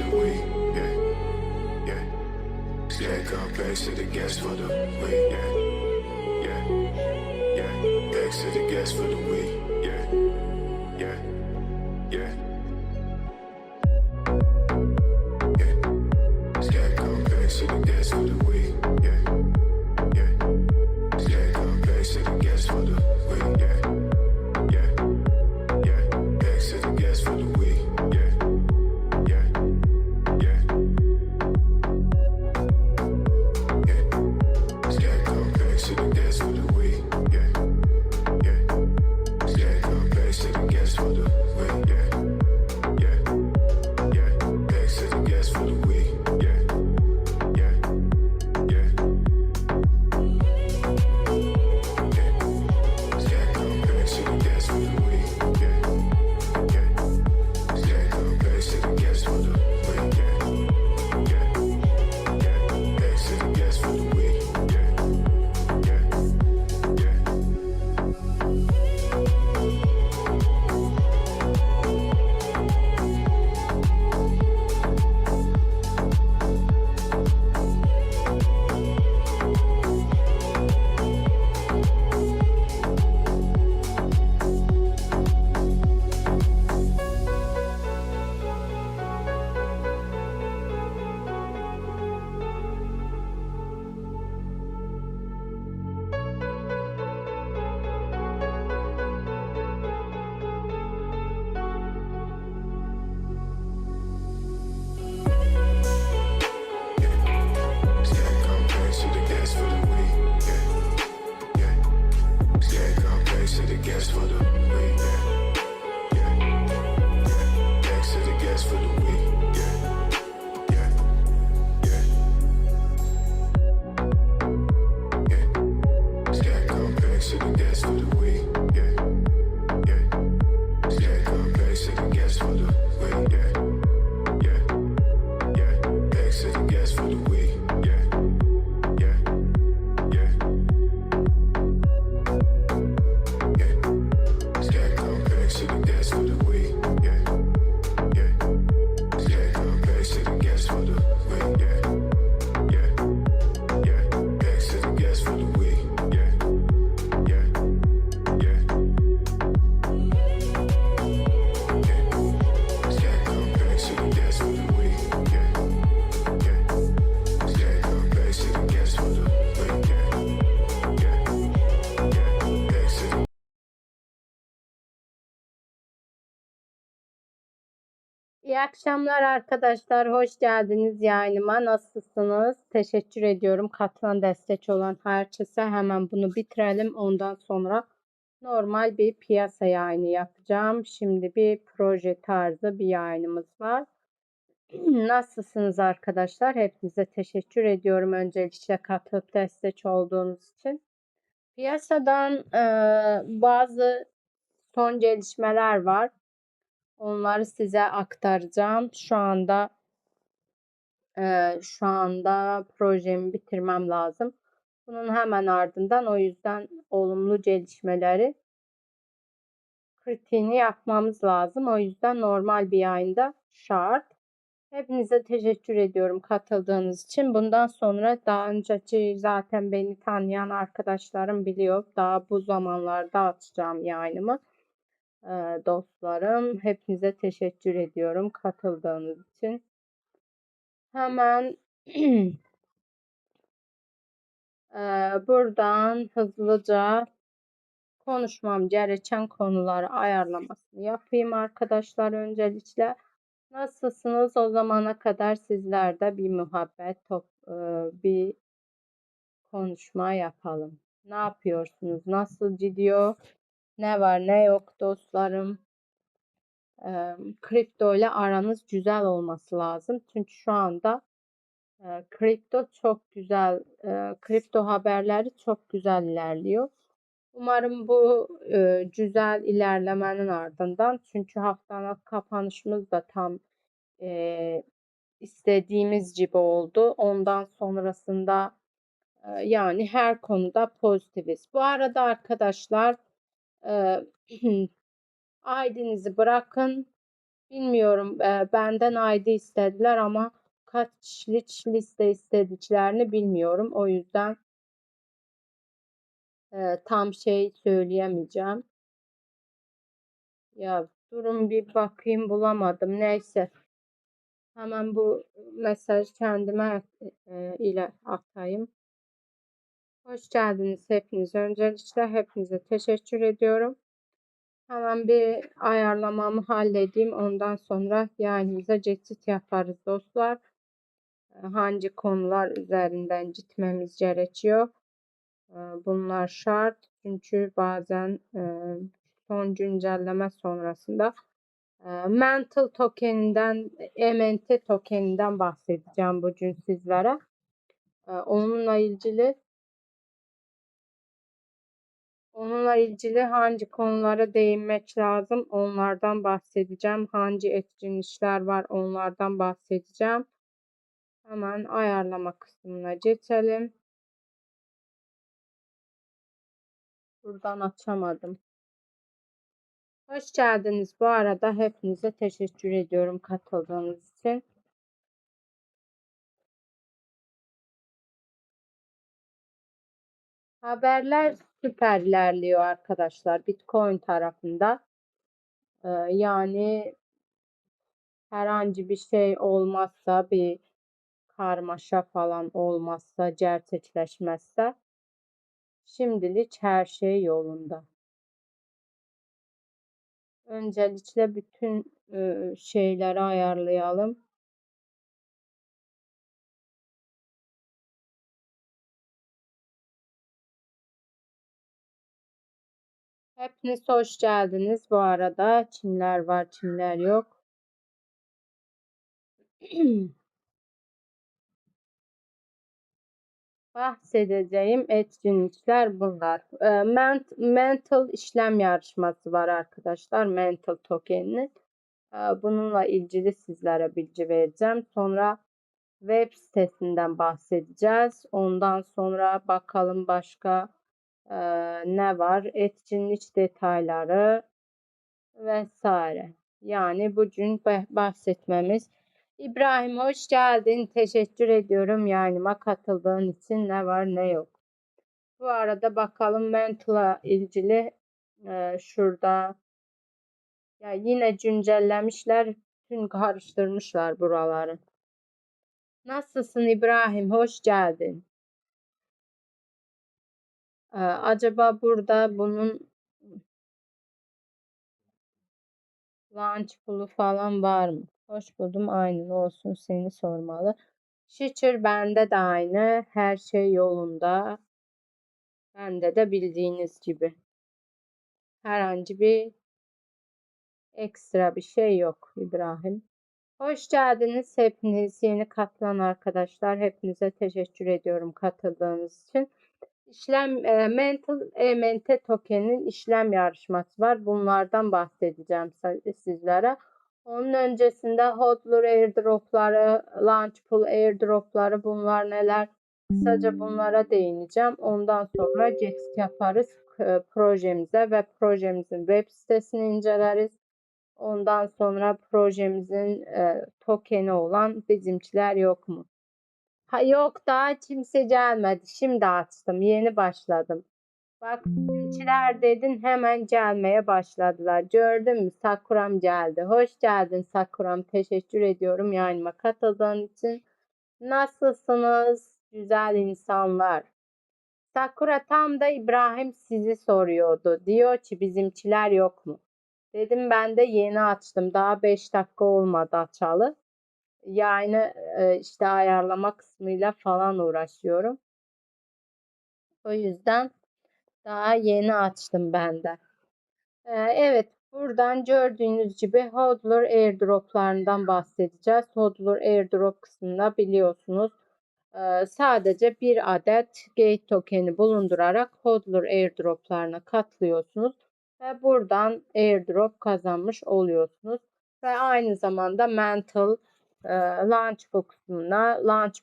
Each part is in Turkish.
the week, yeah, yeah. Scared come bags to the gas for the week, yeah, yeah, yeah. Bags to the gas for the week, yeah, yeah, yeah, yeah. Scared come bags to the gas for the week, yeah, yeah. Scared come bags to the gas for the week, yeah, yeah, yeah. Bags to the gas for the week, yeah, yeah, yeah, yeah. Scared come bags to the gas for the week, yeah, yeah. Scared come bags to the gas for the week, yeah, yeah, yeah. Bags to the gas for the week, yeah, yeah, yeah, yeah. Scared come bags to the gas for the week, yeah, yeah. Scared come bags to the gas for the week, yeah, yeah, yeah. Bags to the gas for the week, yeah, yeah, yeah. Scared come bags to the gas for the week, yeah, yeah. Scared come bags to the gas for the week, yeah, yeah, yeah. Bags to the gas for the week, yeah, yeah, yeah, yeah. Scared come bags to the gas for the week, yeah, yeah. Scared come bags to the gas for the week, yeah, yeah, yeah. Bags to the gas for the week, yeah, yeah, yeah, yeah. Scared come bags to the gas for the week, yeah, yeah. Scared come bags to the gas for the week, yeah, yeah, yeah. Bags to the gas for the week, yeah, yeah, yeah, yeah. Scared come bags to the gas for the week, yeah, yeah. Scared come bags to the gas for the week, yeah, yeah, yeah. Bags to the İyi akşamlar arkadaşlar. Hoş geldiniz yayınıma. Nasılsınız? Teşekkür ediyorum. Katılan destek olan herkese hemen bunu bitirelim. Ondan sonra normal bir piyasa yayını yapacağım. Şimdi bir proje tarzı bir yayınımız var. Nasılsınız arkadaşlar? Hepinize teşekkür ediyorum. Öncelikle katılıp destek olduğunuz için. Piyasadan bazı son gelişmeler var. Onları size aktaracağım. Şu anda projemi bitirmem lazım. Bunun hemen ardından o yüzden olumlu gelişmeleri kritiğini yapmamız lazım. O yüzden normal bir yayında şart. Hepinize teşekkür ediyorum katıldığınız için. Bundan sonra daha önceki zaten beni tanıyan arkadaşlarım biliyor. Daha bu zamanlarda açacağım yayınımı. Dostlarım, hepinize teşekkür ediyorum katıldığınız için. Hemen buradan hızlıca konuşmam gereken konuları ayarlamasını yapayım arkadaşlar öncelikle. Nasılsınız? O zamana kadar sizlerde bir muhabbet, bir konuşma yapalım. Ne yapıyorsunuz? Nasıl gidiyor? Ne var ne yok dostlarım? Kripto ile aranız güzel olması lazım. Çünkü şu anda kripto çok güzel, kripto haberleri çok güzel ilerliyor. Umarım bu güzel ilerlemenin ardından, çünkü haftalık kapanışımız da tam istediğimiz gibi oldu. Ondan sonrasında yani her konuda pozitifiz. Bu arada arkadaşlar ID'nizi bırakın. Bilmiyorum, benden ID istediler ama kaç liste istediklerini bilmiyorum. O yüzden tam şey söyleyemeyeceğim. Ya durun bir bakayım, bulamadım. Neyse. Hemen bu mesaj kendime ile atayım. Hoş geldiniz hepiniz. Öncelikle hepinize teşekkür ediyorum. Hemen bir ayarlamamı halledeyim. Ondan sonra yayınımıza geçiş yaparız dostlar. Hangi konular üzerinden gitmemiz gerekiyor? Bunlar şart. Çünkü bazen son güncelleme sonrasında Mental tokeninden, MNT tokeninden bahsedeceğim bugün sizlere. Onunla ilgili hangi konulara değinmek lazım onlardan bahsedeceğim. Hangi etkinlikler var onlardan bahsedeceğim. Hemen ayarlama kısmına geçelim. Buradan açamadım. Hoş geldiniz. Bu arada hepinize teşekkür ediyorum katıldığınız için. Haberler süper ilerliyor arkadaşlar Bitcoin tarafında. Yani herhangi bir şey olmazsa, bir karmaşa falan olmazsa, gerçekleşmezse şimdilik her şey yolunda. Öncelikle bütün şeyleri ayarlayalım. Hepiniz hoş geldiniz bu arada. Kimler var, kimler yok. Bahsedeceğim etkinlikler bunlar. Mental işlem yarışması var arkadaşlar. Mental token'in. Bununla ilgili sizlere bilgi vereceğim. Sonra web sitesinden bahsedeceğiz. Ondan sonra bakalım başka ne var? Etkinlik detayları vesaire. Yani bugün bahsetmemiz. İbrahim hoş geldin. Teşekkür ediyorum yayınıma katıldığın için. Ne var ne yok. Bu arada bakalım Mental'a ilgili şurada ya yine güncellemişler. Tüm karıştırmışlar buraları. Nasılsın İbrahim? Hoş geldin. Acaba burada bunun launch pool'u falan var mı? Hoş buldum. Aynen olsun seni sormalı. Şükür bende de aynı. Her şey yolunda. Bende de bildiğiniz gibi. Herhangi bir ekstra bir şey yok İbrahim. Hoş geldiniz hepiniz. Yeni katılan arkadaşlar. Hepinize teşekkür ediyorum katıldığınız için. Mental MNT token'in işlem yarışması var. Bunlardan bahsedeceğim sizlere. Onun öncesinde hodler airdropları, launch pool airdropları bunlar neler? Kısaca bunlara değineceğim. Ondan sonra geçiş yaparız projemize ve projemizin web sitesini inceleriz. Ondan sonra projemizin tokeni olan bizimkiler yok mu? Ha, yok daha kimse gelmedi. Şimdi açtım. Yeni başladım. Bak bizimkiler dedin hemen gelmeye başladılar. Gördün mü? Sakuram geldi. Hoş geldin Sakuram. Teşekkür ediyorum yayınıma katıldığın için. Nasılsınız güzel insanlar? Sakura tam da İbrahim sizi soruyordu. Diyor ki bizimkiler yok mu? Dedim ben de yeni açtım. Daha 5 dakika olmadı açalı. Yayını işte ayarlama kısmıyla falan uğraşıyorum. O yüzden daha yeni açtım ben de. Evet, buradan gördüğünüz gibi hodler airdroplarından bahsedeceğiz. Hodler airdrop kısmında biliyorsunuz sadece bir adet gate tokeni bulundurarak hodler airdroplarına katlıyorsunuz ve buradan airdrop kazanmış oluyorsunuz. Ve aynı zamanda mental launch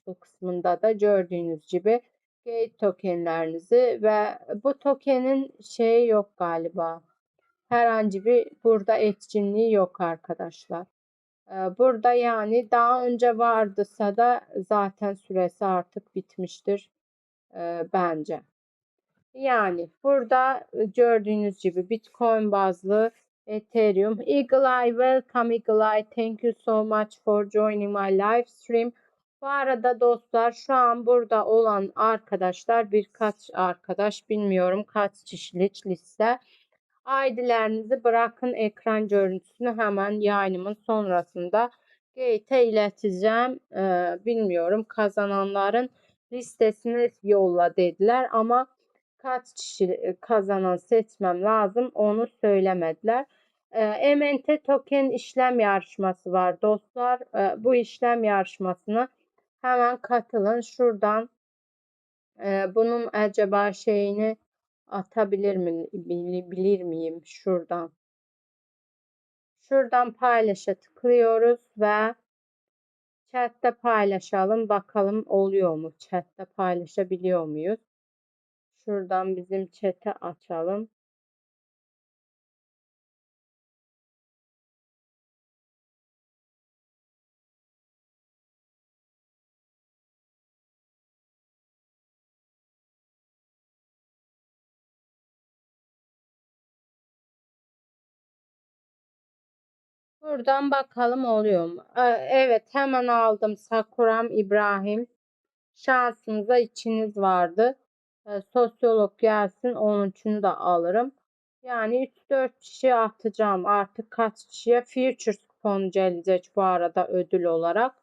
book kısmında da gördüğünüz gibi gate tokenlerinizi ve bu tokenin şeyi yok galiba. Herhangi bir burada etkinliği yok arkadaşlar. Burada yani daha önce vardısa da zaten süresi artık bitmiştir bence. Yani burada gördüğünüz gibi Bitcoin bazlı Ethereum. Eagle Eye, welcome Eagle Eye. Thank you so much for joining my live stream. Bu arada dostlar şu an burada olan arkadaşlar birkaç arkadaş bilmiyorum kaç kişilik liste. ID'lerinizi bırakın ekran görüntüsünü hemen yayınımın sonrasında Gate'e ileteceğim. Bilmiyorum kazananların listesini yolla dediler ama kaç kişi kazanan seçmem lazım onu söylemediler. MNT token işlem yarışması var dostlar. Bu işlem yarışmasına hemen katılın. Şuradan bunun acaba şeyini atabilir mi bilir miyim şuradan. Şuradan paylaşa tıklıyoruz ve chatte paylaşalım. Bakalım oluyor mu? Chatte paylaşabiliyor muyuz? Şuradan bizim chat'e açalım. Buradan bakalım oluyor mu? Evet hemen aldım. Sakuram İbrahim. Şansınıza içiniz vardı. Sosyolog gelsin. Onun için de alırım. Yani 3-4 kişi atacağım. Artık kaç kişiye Futures kuponu gelecek bu arada ödül olarak.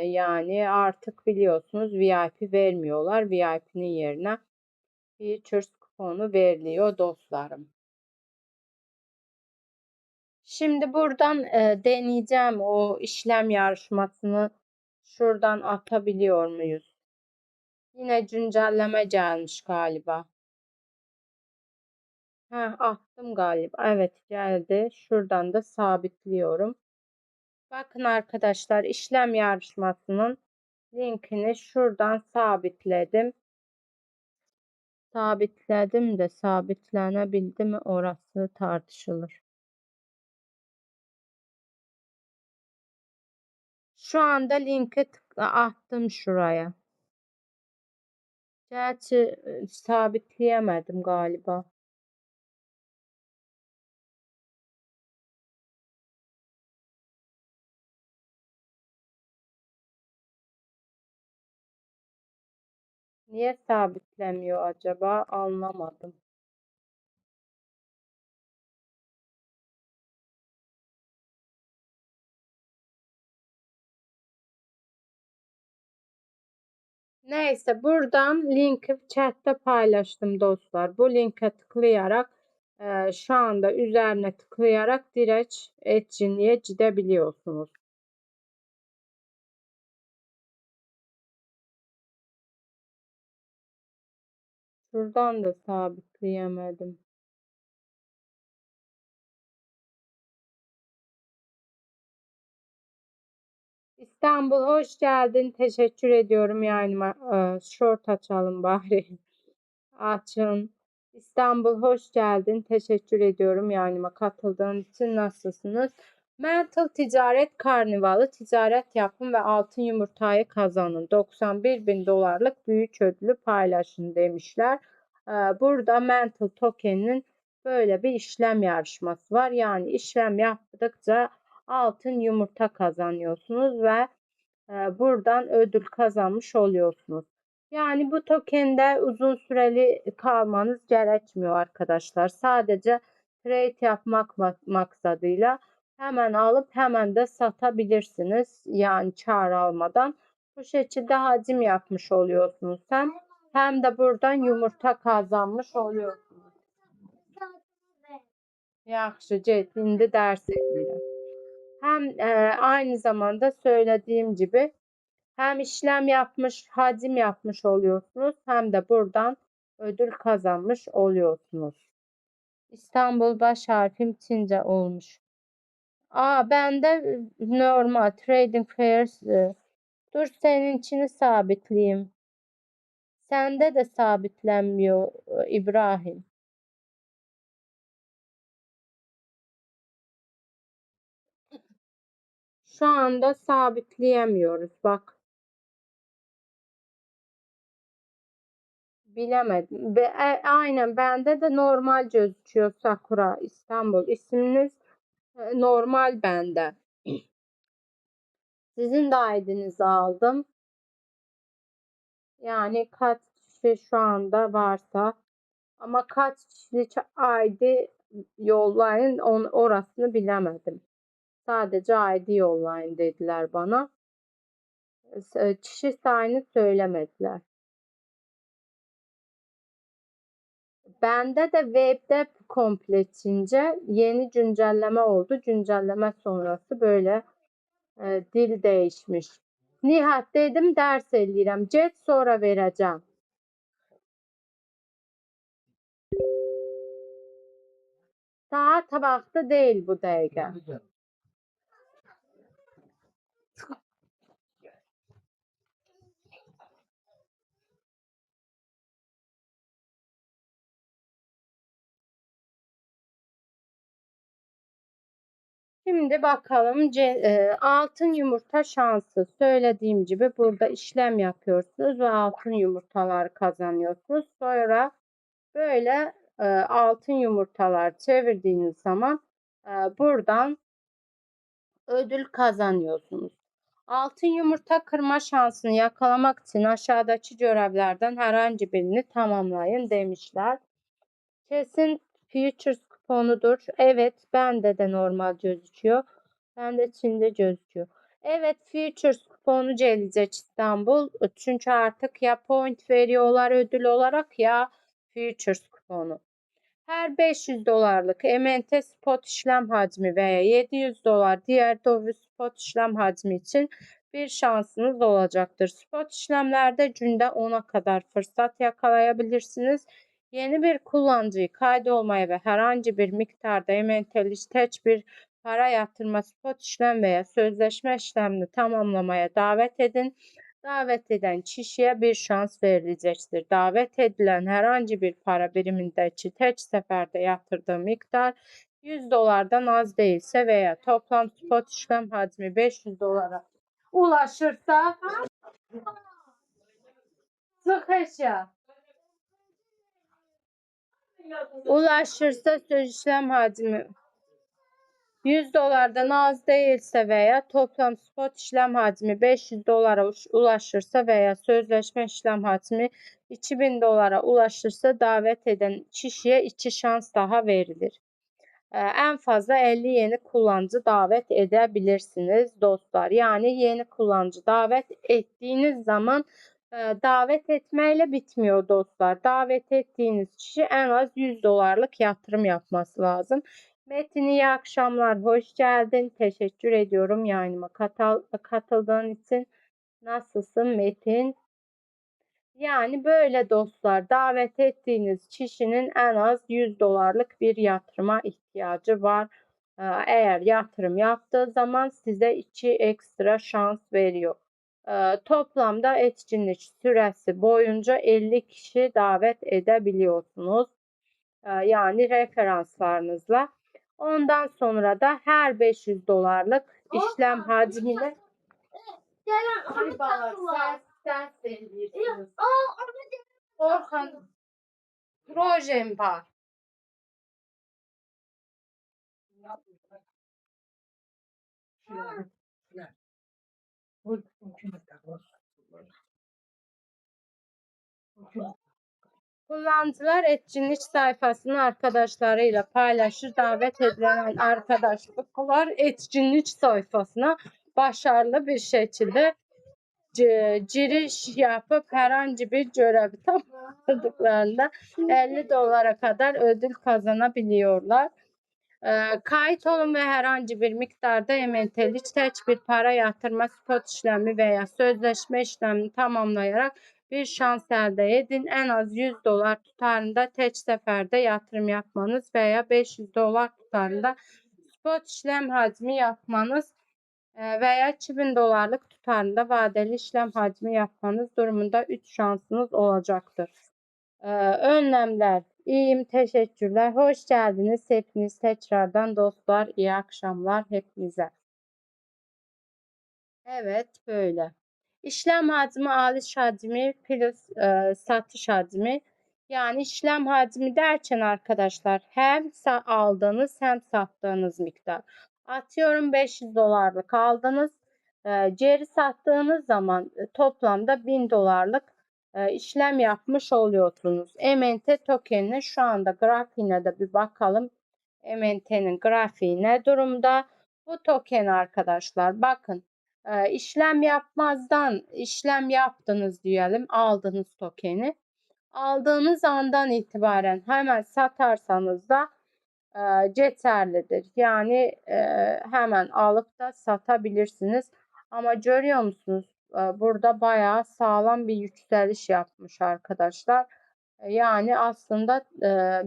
Yani artık biliyorsunuz VIP vermiyorlar. VIP'nin yerine Futures kuponu veriliyor dostlarım. Şimdi buradan deneyeceğim o işlem yarışmasını şuradan atabiliyor muyuz? Yine güncelleme gelmiş galiba. Attım galiba. Evet geldi. Şuradan da sabitliyorum. Bakın arkadaşlar işlem yarışmasının linkini şuradan sabitledim. Sabitledim de sabitlenebildi mi orası tartışılır. Şu anda linki attım şuraya. Gerçi sabitleyemedim galiba. Niye sabitlemiyor acaba? Anlamadım. Neyse buradan linki chatte paylaştım dostlar. Bu linke tıklayarak şu anda üzerine tıklayarak direkt etkinliğe gidebiliyorsunuz. Şuradan da sabitleyemedim. İstanbul hoş geldin. Teşekkür ediyorum yayınıma. Short açalım bari. Açın. İstanbul hoş geldin. Teşekkür ediyorum yayınıma katıldığın için. Nasılsınız? Mental Ticaret Karnivalı ticaret yapın ve altın yumurtayı kazanın. 91 bin dolarlık büyük ödülü paylaşın demişler. Burada Mental Token'in böyle bir işlem yarışması var. Yani işlem yaptıkça altın yumurta kazanıyorsunuz ve buradan ödül kazanmış oluyorsunuz. Yani bu tokende uzun süreli kalmanız gerekmiyor arkadaşlar. Sadece trade yapmak maksadıyla hemen alıp hemen de satabilirsiniz. Yani kar almadan. Bu şekilde hacim yapmış oluyorsunuz hem de buradan yumurta kazanmış oluyorsunuz. Yaxşı, get, indi dərs edirəm. Hem aynı zamanda söylediğim gibi hem işlem yapmış, hacim yapmış oluyorsunuz hem de buradan ödül kazanmış oluyorsunuz. İstanbul baş harfim Çince olmuş. Bende normal Trading Fairs. Dur seninkini sabitleyeyim. Sende de sabitlenmiyor İbrahim. Şu anda sabitleyemiyoruz. Bak. Bilemedim. Aynen bende de normal gözüküyor Sakura İstanbul. İsminiz normal bende. Sizin de ID'nizi aldım. Yani kaç kişi şu anda varsa ama kaç kişilik ID yollayın orasını bilemedim. Sadece ID yollayın dediler bana. Kişi sayını söylemediler. Bende de webde kompletince yeni güncelleme oldu. Güncelleme sonrası böyle dil değişmiş. Nihat dedim ders eləyirəm. Get sonra vereceğim. Saat vaxtı değil bu dəqiqə. Şimdi bakalım altın yumurta şansı. Söylediğim gibi burada işlem yapıyorsunuz ve altın yumurtalar kazanıyorsunuz. Sonra böyle altın yumurtalar çevirdiğiniz zaman buradan ödül kazanıyorsunuz. Altın yumurta kırma şansını yakalamak için aşağıdaki görevlerden herhangi birini tamamlayın demişler. Kesin Futures kuponudur. Evet, bende de normal gözüküyor. Bende Çin'de gözüküyor. Evet, Futures kuponu gelecek İstanbul. Çünkü artık ya point veriyorlar ödül olarak ya Futures kuponu. Her 500 dolarlık MNT spot işlem hacmi veya 700 dolar diğer döviz spot işlem hacmi için bir şansınız olacaktır. Spot işlemlerde günde 10'a kadar fırsat yakalayabilirsiniz. Yeni bir kullanıcıyı kaydolmaya ve herhangi bir miktarda MNT'li tek bir para yatırma spot işlem veya sözleşme işlemini tamamlamaya davet edin. Davet eden kişiye bir şans verilecektir. Davet edilen herhangi bir para birimindeki tek seferde yatırdığı miktar 100 dolardan az değilse veya toplam spot işlem hacmi 500 dolara ulaşırsa sıkışa söz işlem hacmi 100 dolardan az değilse veya toplam spot işlem hacmi 500 dolara ulaşırsa veya sözleşme işlem hacmi 2000 dolara ulaşırsa davet eden kişiye 2 şans daha verilir. En fazla 50 yeni kullanıcı davet edebilirsiniz dostlar. Yani yeni kullanıcı davet ettiğiniz zaman davet etmeyle bitmiyor dostlar. Davet ettiğiniz kişi en az 100 dolarlık yatırım yapması lazım. Metin iyi akşamlar, hoş geldin. Teşekkür ediyorum yayınıma katıldığın için. Nasılsın Metin? Yani böyle dostlar, davet ettiğiniz kişinin en az 100 dolarlık bir yatırıma ihtiyacı var. Eğer yatırım yaptığı zaman size 2 ekstra şans veriyor. Toplamda etkinlik süresi boyunca 50 kişi davet edebiliyorsunuz. Yani referanslarınızla. Ondan sonra da her 500 dolarlık işlem hacmine ay bala sen seviyorsunuz. Orhan projem var. Kullanıcılar etkinlik sayfasını arkadaşlarıyla paylaşır. Davet edilen arkadaşlıklar etkinlik sayfasına başarılı bir şekilde giriş yapıp herhangi bir görevi tamamladıklarında 50 dolara kadar ödül kazanabiliyorlar. Kayıt olun ve herhangi bir miktarda ementeli tek bir para yatırma spot işlemi veya sözleşme işlemini tamamlayarak bir şans elde edin. En az 100 dolar tutarında tek seferde yatırım yapmanız veya 500 dolar tutarında spot işlem hacmi yapmanız veya 2000 dolarlık tutarında vadeli işlem hacmi yapmanız durumunda 3 şansınız olacaktır. Önlemler. İyiyim, teşekkürler. Hoş geldiniz hepiniz tekrardan dostlar. İyi akşamlar hepinize. Evet, böyle. İşlem hacmi, alış hacmi plus satış hacmi. Yani işlem hacmi derken arkadaşlar hem aldığınız hem sattığınız miktar. Atıyorum 500 dolarlık aldınız. Geri sattığınız zaman toplamda 1000 dolarlık işlem yapmış oluyorsunuz. MNT tokenine şu anda grafiğine de bir bakalım. MNT'nin grafiği ne durumda? Bu token arkadaşlar bakın. İşlem yapmazdan işlem yaptınız diyelim, aldınız tokeni. Aldığınız andan itibaren hemen satarsanız da yeterlidir. Yani hemen alıp da satabilirsiniz. Ama görüyor musunuz? Burada bayağı sağlam bir yükseliş yapmış arkadaşlar. Yani aslında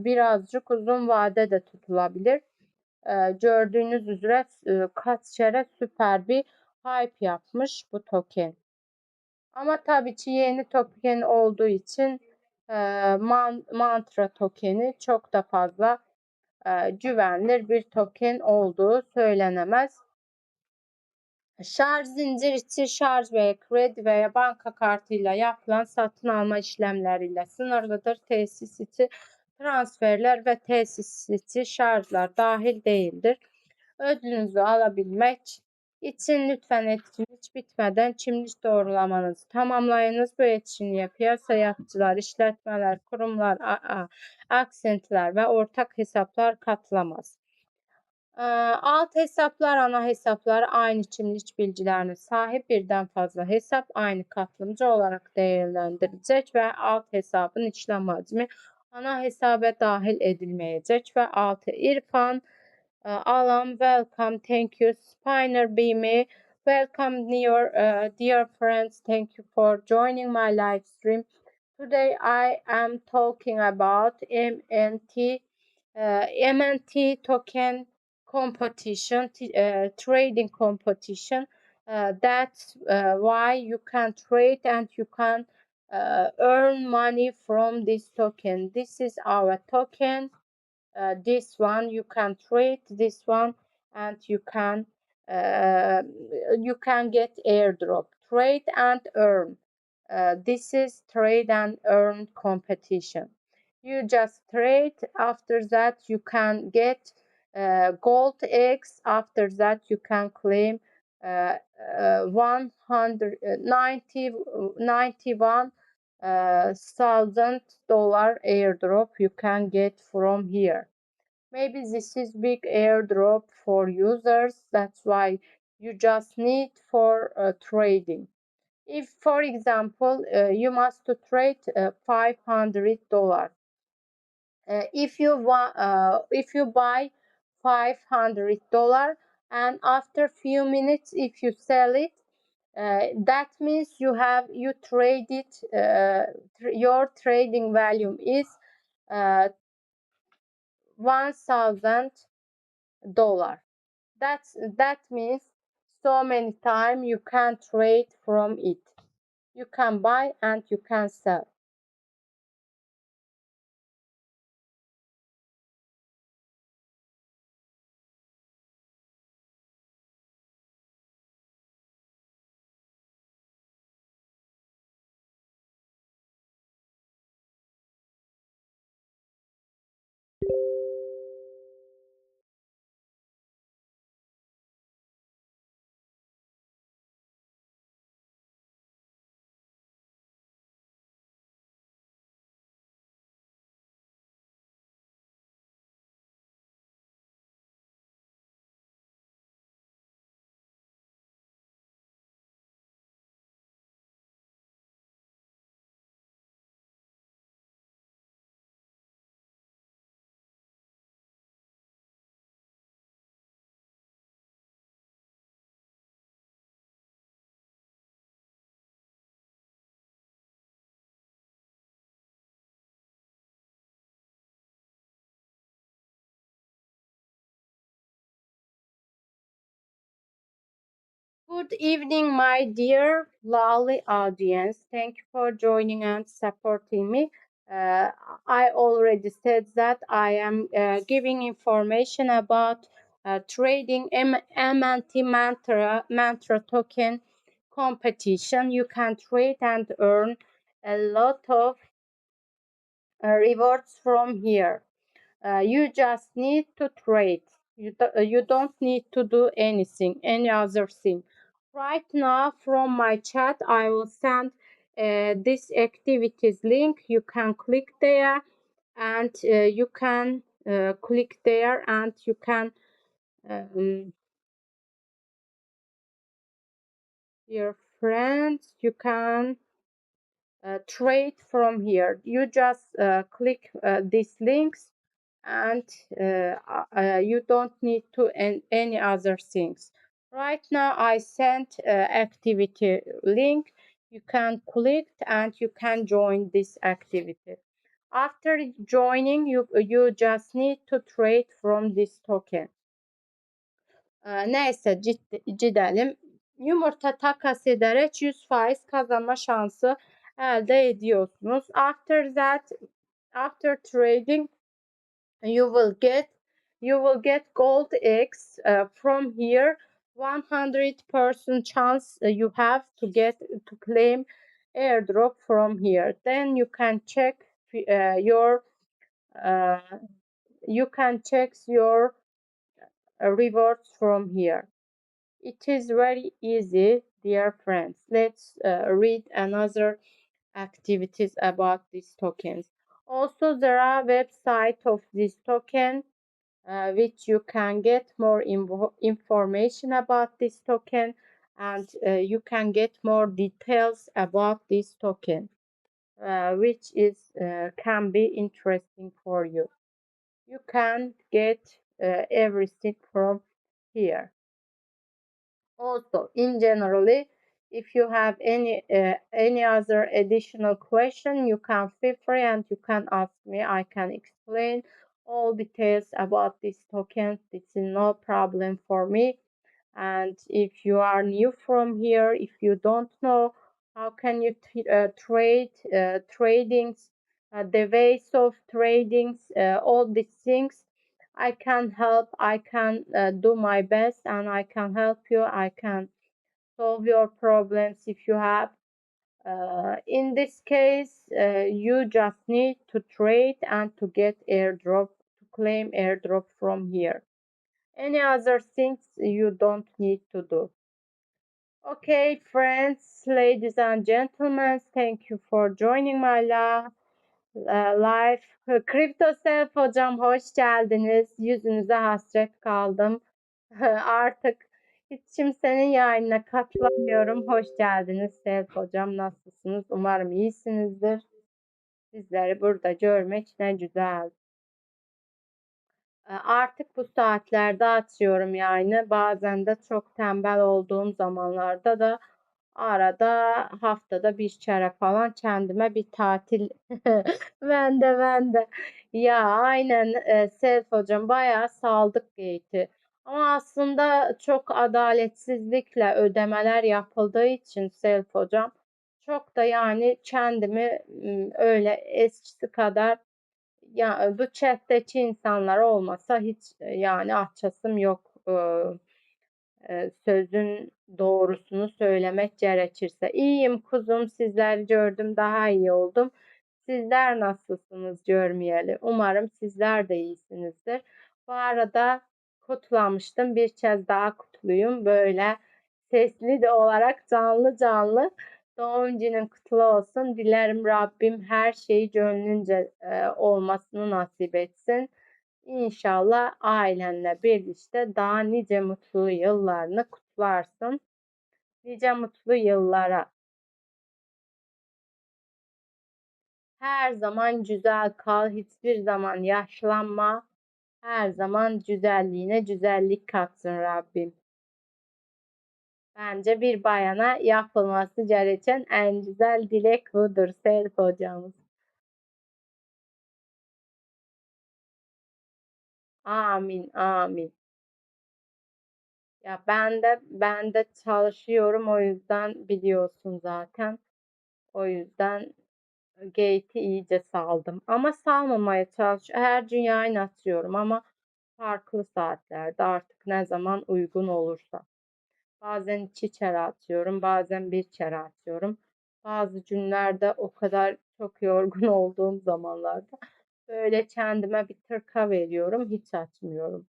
birazcık uzun vade de tutulabilir. Gördüğünüz üzere kaç kere süper bir hype yapmış bu token. Ama tabii ki yeni token olduğu için mantra tokeni çok da fazla güvenilir bir token olduğu söylenemez. Şarj zincir içi şarj veya kredi veya banka kartıyla yapılan satın alma işlemleriyle sınırlıdır. Tesis içi transferler ve tesis içi şarjlar dahil değildir. Ödülünüzü alabilmek için lütfen etkinlik bitmeden kimlik doğrulamanızı tamamlayınız. Bu etkinliğe piyasa yapıcılar, işletmeler, kurumlar, aksentler ve ortak hesaplar katılamaz. Alt hesaplar, ana hesaplar aynı kimlik bilgilerine sahip birden fazla hesap aynı katılımcı olarak değerlendirilecek ve alt hesabın işlem hacmi ana hesaba dahil edilmeyecek ve altı İrfan, Alam, welcome, thank you, Spiner Bimi, welcome dear friends, thank you for joining my live stream. Today I am talking about MNT token competition, trading competition. That's why you can trade and you can earn money from this token. This is our token. This one you can trade this one, and uh, you can get airdrop. Trade and earn. This is trade and earn competition. You just trade. After that, you can get gold eggs. After that, you can claim 191,000 airdrop you can get from here. Maybe this is big airdrop for users. That's why you just need for trading. If, for example, you must to trade $500, if you buy $500 and after few minutes if you sell it, that means you traded your trading value is $1,000. That means so many time you can trade from it. You can buy and you can sell. Good evening, my dear lovely audience. Thank you for joining and supporting me. I already said that I am giving information about trading MNT Mantra token competition. You can trade and earn a lot of rewards from here. You just need to trade. You don't need to do anything, any other thing. Right now, from my chat, I will send this activities link. You can click there, and you can click there, and you can your friends. You can trade from here. You just click these links, and you don't need to any other things. Right now I sent activity link. You can click and you can join this activity. After joining, you just need to trade from this token. Neyse gidelim. Yumurta takas ederek 100% kazanma şansı elde ediyorsunuz. After trading, you will get gold eggs from here. 100% chance you have to claim airdrop from here. Then you can check your uh, rewards from here. It is very easy, dear friends. Let's read another activities about these tokens. Also, there are website of this token which you can get more information about this token, and you can get more details about this token, which is can be interesting for you. You can get everything from here. Also, in generally, if you have any other additional question, you can feel free and you can ask me. I can explain all details about this token. It's no problem for me. And if you are new from here, if you don't know how can you trade tradings, the ways of tradings, all these things, I can help. I can do my best, and I can help you. I can solve your problems if you have. In this case, you just need to trade and to get airdrop, to claim airdrop from here. Any other things you don't need to do. Okay, friends, ladies and gentlemen, thank you for joining my live. Crypto Self hocam hoş geldiniz. Yüzünüze hasret kaldım. Artık hiç kimsenin yayınına katılamıyorum. Hoş geldiniz Self hocam. Nasılsınız? Umarım iyisinizdir. Sizleri burada görmek ne güzel. Artık bu saatlerde açıyorum yani. Bazen de çok tembel olduğum zamanlarda da arada haftada bir kere falan kendime bir tatil. Ben de. Ya aynen Self hocam bayağı saldık gate'i. Ama aslında çok adaletsizlikle ödemeler yapıldığı için Self hocam çok da yani kendimi öyle eskisi kadar ya bu chat'teki insanlar olmasa hiç yani açasım yok. Sözün doğrusunu söylemek gerekirse. İyiyim kuzum, sizleri gördüm daha iyi oldum. Sizler nasılsınız görmeyeli. Umarım sizler de iyisinizdir. Bu arada kutlamıştım. Bir kez daha kutluyum. Böyle sesli de olarak canlı canlı. Doğum günün kutlu olsun. Dilerim Rabbim her şeyi gönlünce olmasını nasip etsin. İnşallah ailenle birlikte daha nice mutlu yıllarını kutlarsın. Nice mutlu yıllara. Her zaman güzel kal, hiçbir zaman yaşlanma. Her zaman güzelliğine güzellik katsın Rabbim. Bence bir bayana yapılması gereken en güzel dilek budur Self hocamız. Amin, amin. Ya ben de çalışıyorum, o yüzden biliyorsun zaten. O yüzden gate'i iyice saldım. Ama salmamaya çalışıyorum. Her gün yayın açıyorum ama farklı saatlerde artık ne zaman uygun olursa. Bazen 2 kere atıyorum, bazen bir kere atıyorum. Bazı günlerde o kadar çok yorgun olduğum zamanlarda böyle kendime bir tırka veriyorum, hiç açmıyorum.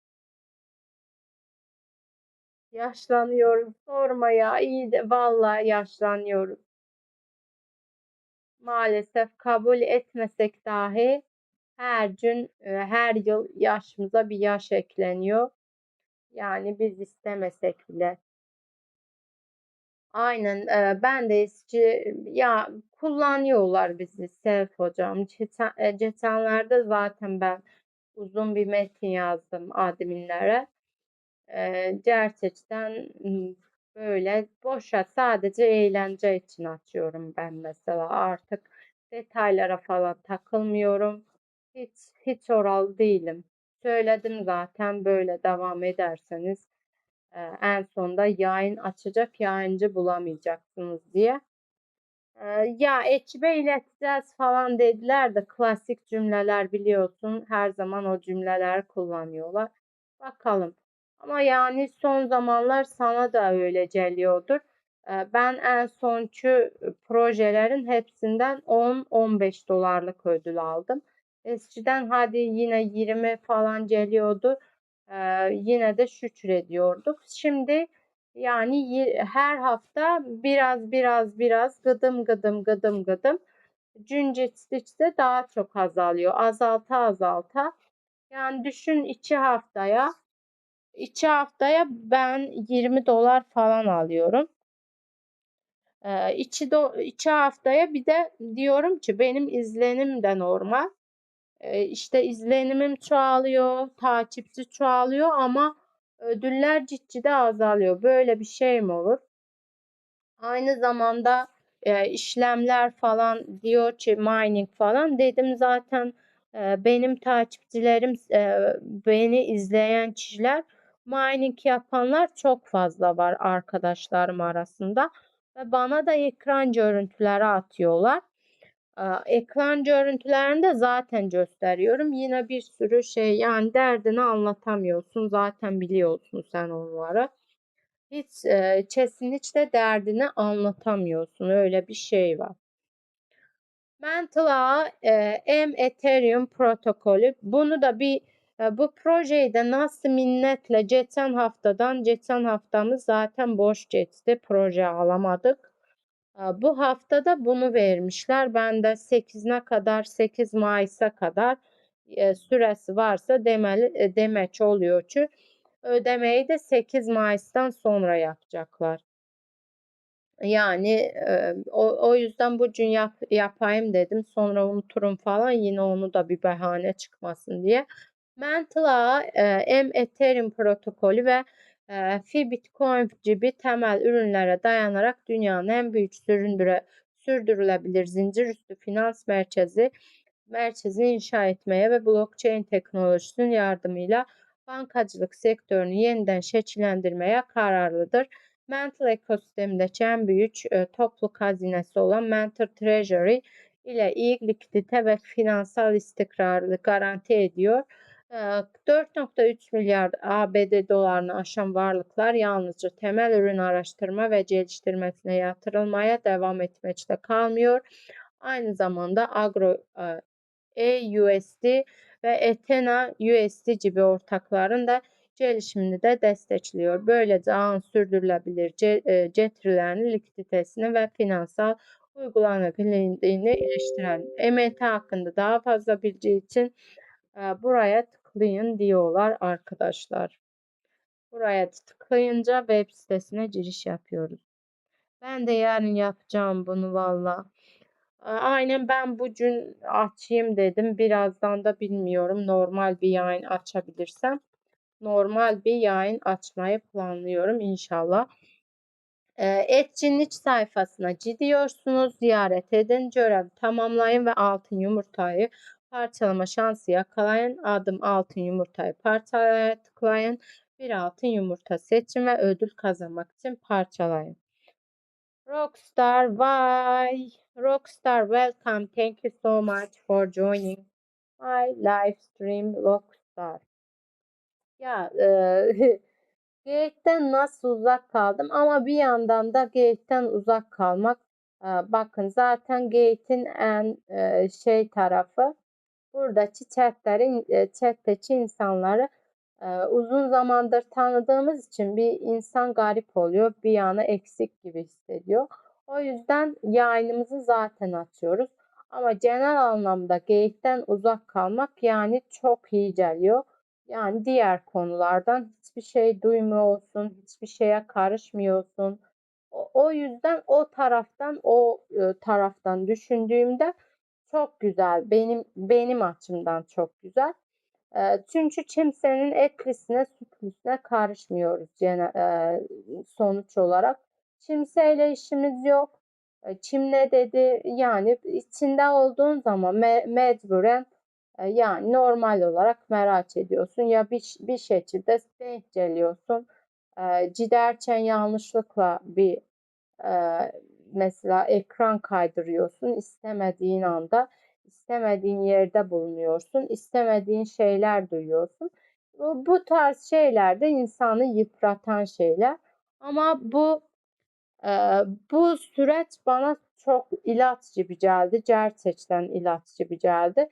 Yaşlanıyoruz, sorma ya. İyi de vallahi yaşlanıyoruz. Maalesef kabul etmesek dahi her gün, her yıl yaşımıza bir yaş ekleniyor. Yani biz istemesek bile. Aynen, ben de eski ya kullanıyorlar bizi Sevf hocam. Geçenlerde zaten ben uzun bir metin yazdım adminlere. Gerçekten böyle boşa sadece eğlence için açıyorum ben mesela artık detaylara falan takılmıyorum. Hiç hiç oral değilim. Söyledim zaten böyle devam ederseniz en sonunda yayın açacak yayıncı bulamayacaksınız diye. Ya ekibe ileteceğiz falan dediler de klasik cümleler biliyorsun her zaman o cümleler kullanıyorlar. Bakalım. Ama yani son zamanlar sana da öyle geliyordur. Ben en sonki projelerin hepsinden 10-15 dolarlık ödül aldım. Eskiden hadi yine 20 falan geliyordu. Yine de şükrediyorduk. Şimdi yani her hafta biraz gıdım gıdım gıdım gıdım gün geçtikçe daha çok azalıyor. Azalta. Yani düşün iki haftaya ben 20 dolar falan alıyorum. İki haftaya bir de diyorum ki benim izlenim de normal. İşte izlenimim çoğalıyor, takipçi çoğalıyor ama ödüller gitgide azalıyor. Böyle bir şey mi olur? Aynı zamanda işlemler falan diyor ki mining falan dedim zaten benim takipçilerim beni izleyen kişiler mining yapanlar çok fazla var arkadaşlarım arasında ve bana da ekran görüntüleri atıyorlar. Ekran görüntülerinde zaten gösteriyorum. Yine bir sürü şey yani derdini anlatamıyorsun. Zaten biliyorsun sen onları. Hiç kesinlikle derdini anlatamıyorsun. Öyle bir şey var. Mental Ağ Ethereum protokolü. Bunu da bu projeyi de nasıl minnetle geçen haftamız zaten boş geçti. Proje alamadık. Bu hafta da bunu vermişler. Ben de 8'ine kadar 8 Mayıs'a kadar süresi varsa demek oluyor ki ödemeyi de 8 Mayıs'tan sonra yapacaklar. Yani o yüzden bugün yapayım dedim. Sonra unuturum falan yine onu da bir bahane çıkmasın diye. Mental Ağ, Ethereum protokolü ve Fi Bitcoin gibi temel ürünlere dayanarak dünyanın en büyük sürdürülebilir zincir üstü finans merkezi inşa etmeye ve blockchain teknolojisinin yardımıyla bankacılık sektörünü yeniden şekillendirmeye kararlıdır. Mentor ekosistemindeki en büyük toplu hazinesi olan Mentor Treasury ile iyi likidite ve finansal istikrarlı garanti ediyor. 4,3 milyar ABD dolarını aşan varlıklar yalnızca temel ürün araştırma ve geliştirmesine yatırılmaya devam etmekte kalmıyor. Aynı zamanda EUSD ve Ethena USD gibi ortakların da gelişimini de destekliyor. Böylece ağın sürdürülebilir getirilerini, likiditesini ve finansal uygulanabilirliğini eleştiren MT hakkında daha fazla bilgi için buraya tıklayın diyorlar arkadaşlar. Buraya tıklayınca web sitesine giriş yapıyoruz. Ben de yarın yapacağım bunu valla. Aynen ben bugün açayım dedim. Birazdan da bilmiyorum normal bir yayın açabilirsem. Normal bir yayın açmayı planlıyorum inşallah. Etkinlik sayfasına gidiyorsunuz. Ziyaret edin. Görev tamamlayın ve altın yumurtayı parçalama şansı yakalayın. Adım altın yumurtayı parçalaya tıklayın. Bir altın yumurta seçin ve ödül kazanmak için parçalayın. Rockstar, bye. Rockstar, welcome. Thank you so much for joining my live stream, Rockstar. Ya geyikten nasıl uzak kaldım ama bir yandan da geyikten uzak kalmak bakın zaten geyikin en şey tarafı buradaki chat'teki insanları uzun zamandır tanıdığımız için bir insan garip oluyor, bir yanı eksik gibi hissediyor. O yüzden yayınımızı zaten açıyoruz. Ama genel anlamda geyikten uzak kalmak yani çok iyi geliyor. Yani diğer konulardan hiçbir şey duymuyorsun, hiçbir şeye karışmıyorsun. O yüzden o taraftan düşündüğümde çok güzel. Benim açımdan çok güzel. Çünkü kimsenin etlisine sütlüsüne karışmıyoruz sonuç olarak. Kimseyle işimiz yok. Kim ne dedi yani içinde olduğun zaman mecburen yani normal olarak merak ediyorsun ya bir şekilde denk geliyorsun. Giderken yanlışlıkla bir mesela ekran kaydırıyorsun istemediğin anda istemediğin yerde bulunuyorsun, istemediğin şeyler duyuyorsun. Bu tarz şeyler de insanı yıpratan şeyler. Ama bu süreç bana çok ilaç gibi geldi. Gerçekten ilaç gibi geldi.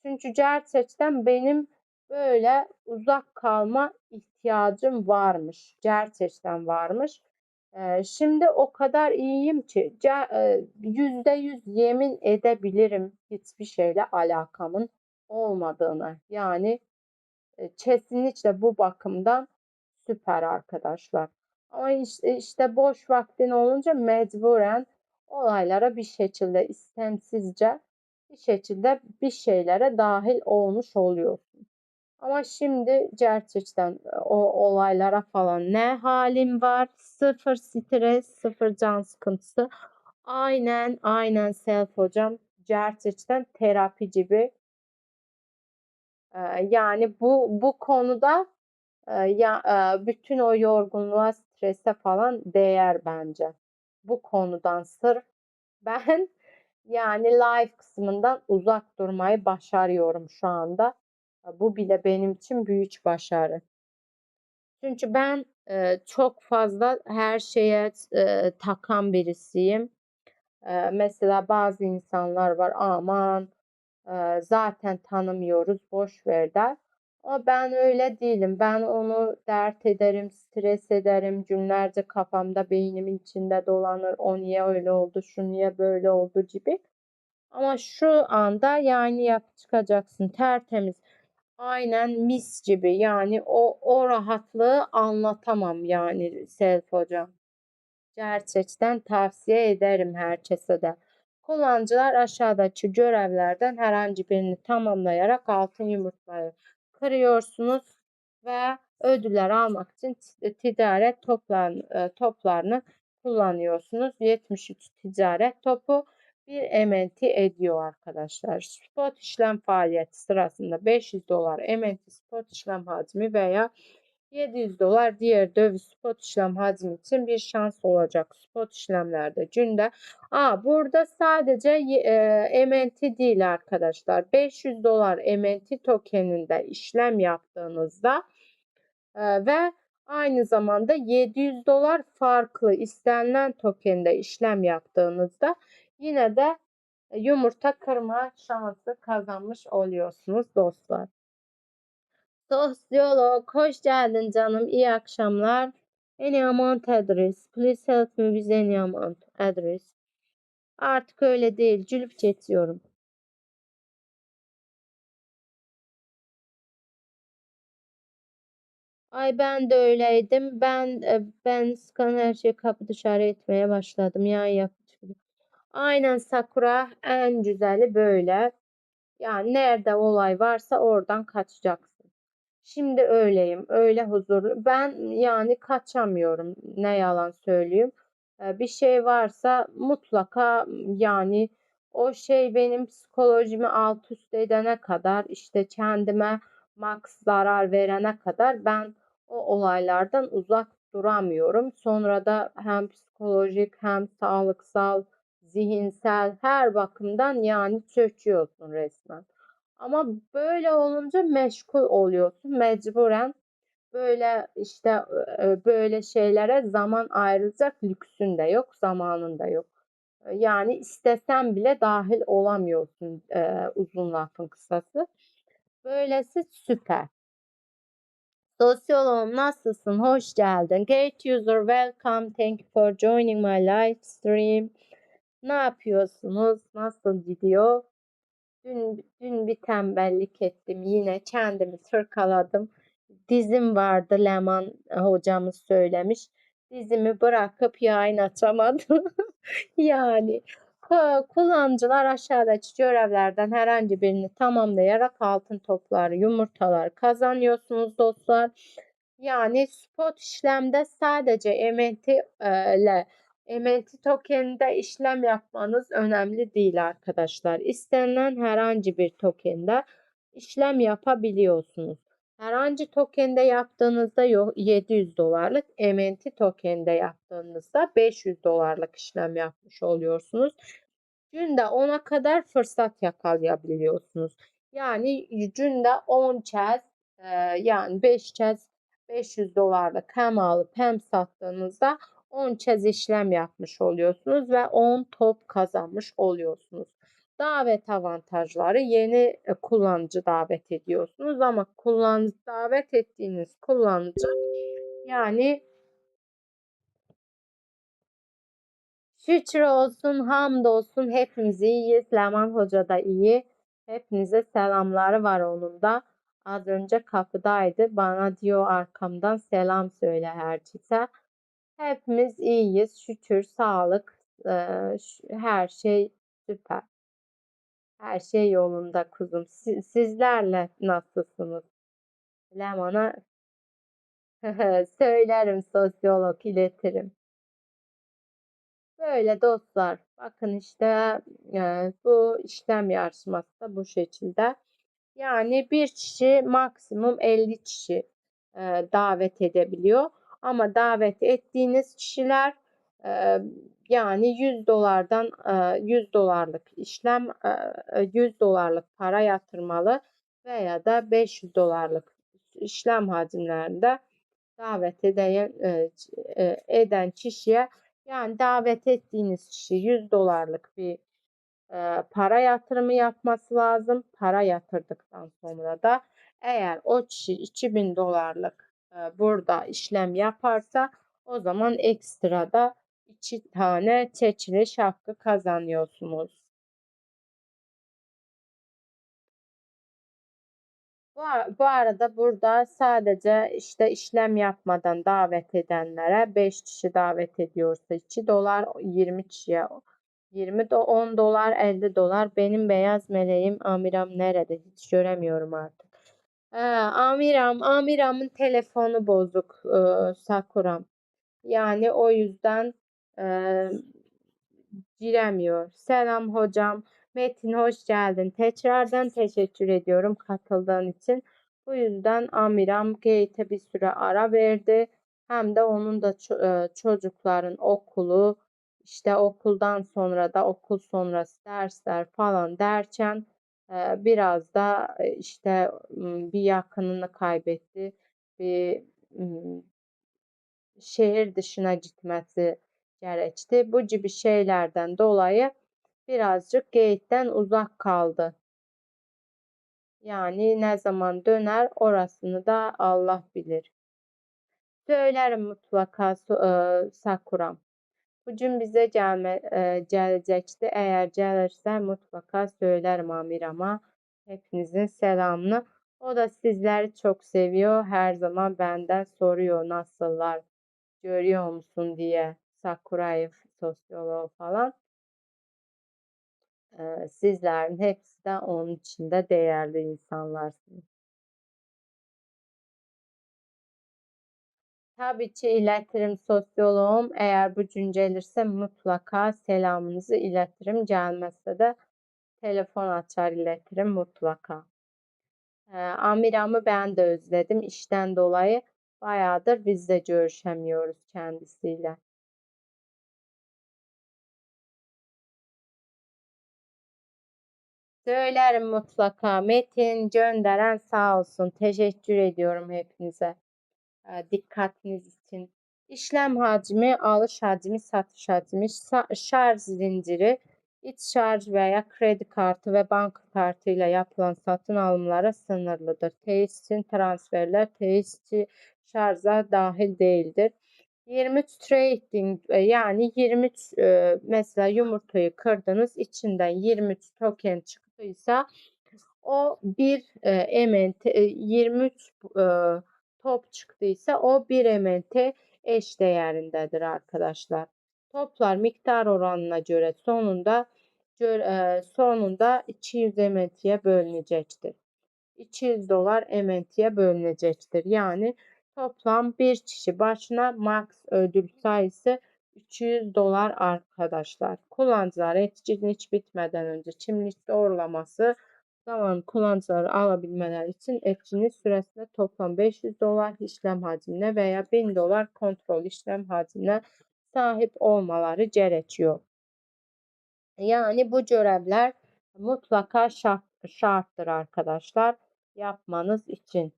Çünkü gerçekten benim böyle uzak kalma ihtiyacım varmış. Gerçekten varmış. Şimdi o kadar iyiyim ki %100 yemin edebilirim hiçbir şeyle alakamın olmadığını. Yani kesinlikle bu bakımdan süper arkadaşlar. Ama işte boş vaktin olunca mecburen olaylara bir şekilde istemsizce bir şekilde bir şeylere dahil olmuş oluyorsun. Ama şimdi gerçekten o olaylara falan ne halim var? Sıfır stres, sıfır can sıkıntısı. Aynen Self hocam. Gerçekten terapi gibi. Yani bu konuda bütün o yorgunluğa, strese falan değer bence. Bu konudan sırf ben yani live kısmından uzak durmayı başarıyorum şu anda. Bu bile benim için büyük başarı. Çünkü ben çok fazla her şeye takan birisiyim. Mesela bazı insanlar var aman zaten tanımıyoruz boş ver der. Ama ben öyle değilim. Ben onu dert ederim, stres ederim. Günlerce kafamda beynimin içinde dolanır. O niye öyle oldu, şu niye böyle oldu gibi. Ama şu anda yani çıkacaksın tertemiz. Aynen mis gibi. Yani o rahatlığı anlatamam yani Self hocam. Gerçekten tavsiye ederim herkese de. Kullanıcılar aşağıdaki görevlerden herhangi birini tamamlayarak altın yumurtayı kırıyorsunuz ve ödüller almak için ticaret toplarını kullanıyorsunuz. 73 ticaret topu bir ementi ediyor arkadaşlar. Spot işlem faaliyeti sırasında 500 dolar ementi spot işlem hacmi veya 700 dolar diğer döviz spot işlem hacmi için bir şans olacak. Spot işlemlerde günde. Burada sadece ementi değil arkadaşlar. 500 dolar ementi tokeninde işlem yaptığınızda ve aynı zamanda 700 dolar farklı istenilen tokende işlem yaptığınızda yine de yumurta kırma şansı kazanmış oluyorsunuz dostlar. Sosyolog, hoş geldin canım. İyi akşamlar. Any amount address. Please help me with any amount address. Artık öyle değil. Cülüp geçiyorum. Ay ben de öyleydim. Ben scan her şeyi kapı dışarı etmeye başladım. Yani yapıcı. Aynen Sakura en güzeli böyle. Yani nerede olay varsa oradan kaçacaksın. Şimdi öyleyim, öyle huzurlu. Ben yani kaçamıyorum, ne yalan söyleyeyim. Bir şey varsa mutlaka yani o şey benim psikolojimi alt üst edene kadar, işte kendime max zarar verene kadar ben o olaylardan uzak duramıyorum. Sonra da hem psikolojik hem sağlıksal, zihinsel her bakımdan yani çöküyorsun resmen. Ama böyle olunca meşgul oluyorsun mecburen. Böyle işte böyle şeylere zaman ayrılacak lüksün de yok, zamanın da yok. Yani istesen bile dahil olamıyorsun, uzun lafın kısası. Böylesi süper. Sosyoloğum nasılsın? Hoş geldin. Great user welcome. Thank you for joining my live stream. Ne yapıyorsunuz? Nasıl gidiyor? Dün bir tembellik ettim. Yine kendimi sırkaladım. Dizim vardı, Leman hocamız söylemiş. Dizimi bırakıp yayın açamadım. Yani kullanıcılar aşağıdaki görevlerden herhangi birini tamamlayarak altın topları, yumurtalar kazanıyorsunuz dostlar. Yani spot işlemde sadece MNT token'de işlem yapmanız önemli değil arkadaşlar. İstenilen herhangi bir token'de işlem yapabiliyorsunuz. Herhangi token'de yaptığınızda 700 dolarlık, MNT token'de yaptığınızda 500 dolarlık işlem yapmış oluyorsunuz. Günde 10'a kadar fırsat yakalayabiliyorsunuz. Yani günde 10 kez yani 5 kez 500 dolarlık hem alıp hem sattığınızda 10 kez işlem yapmış oluyorsunuz ve 10 top kazanmış oluyorsunuz. Davet avantajları, yeni kullanıcı davet ediyorsunuz ama davet ettiğiniz kullanıcı yani şükür olsun, hamdolsun hepimiz iyiyiz. Leman Hoca da iyi. Hepinize selamları var onun da. Az önce kapıdaydı. Bana diyor arkamdan selam söyle herkese. Hepimiz iyiyiz. Şükür, sağlık, her şey süper. Her şey yolunda kuzum. Sizlerle nasılsınız? Leman'a söylerim, sosyolog iletirim. Böyle dostlar. Bakın işte bu işlem yarışması da bu şekilde. Yani bir kişi maksimum 50 kişi davet edebiliyor. Ama davet ettiğiniz kişiler e, yani 100 dolardan 100 dolarlık işlem 100 dolarlık para yatırmalı veya da 500 dolarlık işlem hacimlerinde davet eden kişiye yani davet ettiğiniz kişi 100 dolarlık bir para yatırımı yapması lazım. Para yatırdıktan sonra da eğer o kişi 2000 dolarlık burada işlem yaparsa o zaman ekstrada 2 tane çekiliş hakkı kazanıyorsunuz. Bu arada burada sadece işte işlem yapmadan davet edenlere 5 kişi davet ediyorsa 2 dolar, 20 kişiye 10 dolar, 50 dolar. Benim beyaz meleğim Amiram nerede? Hiç göremiyorum artık. Amiram'ın telefonu bozuk, Sakuram. Yani o yüzden e, giremiyor. Selam hocam. Metin hoş geldin. Tekrardan teşekkür ediyorum katıldığın için. Bu yüzden Amiram Gate'e bir süre ara verdi. Hem de onun da çocukların okulu, işte okuldan sonra da okul sonrası dersler falan derken biraz da işte bir yakınını kaybetti. Bir şehir dışına gitmesi gerekti. Bu gibi şeylerden dolayı birazcık Gate'den uzak kaldı. Yani ne zaman döner orasını da Allah bilir. Söylerim mutlaka Sakuram. Bugün bize gelecekti. Eğer gelirse mutlaka söylerim Amirama. Hepinizin selamını. O da sizleri çok seviyor. Her zaman benden soruyor nasıllar, görüyor musun diye. Sakuray sosyoloğu falan. Sizlerin hepsi de onun içinde değerli insanlarsınız. Tabii ki iletirim sosyoloğum. Eğer bu gün gelirse mutlaka selamınızı iletirim. Gelmezse de telefon açar iletirim mutlaka. Amiramı ben de özledim. İşten dolayı bayağıdır biz de görüşemiyoruz kendisiyle. Söylerim mutlaka. Metin gönderen sağ olsun. Teşekkür ediyorum hepinize. dikkatiniz için. İşlem hacmi, alış hacmi, satış hacmi, şarj zinciri, iç şarj veya kredi kartı ve banka kartıyla yapılan satın alımlara sınırlıdır. Teyit için transferler teyitçi şarja dahil değildir. 23 trading yani 23 mesela yumurtayı kırdınız, içinden 23 token çıktıysa o bir emente 23 top çıktıysa o bir emente eş değerindedir arkadaşlar. Toplar miktar oranına göre sonunda 200 ementeye bölünecektir. 200 dolar ementiye bölünecektir. Yani toplam bir kişi başına max ödül sayısı 200 dolar arkadaşlar. Kullanıcılar etkinlik bitmeden önce kimlik doğrulaması zaman kullanıcıları alabilmeleri için etkinlik süresinde toplam 500 dolar işlem hacmine veya 1000 dolar kontrol işlem hacmine sahip olmaları gerekiyor. Yani bu görevler mutlaka şarttır arkadaşlar yapmanız için.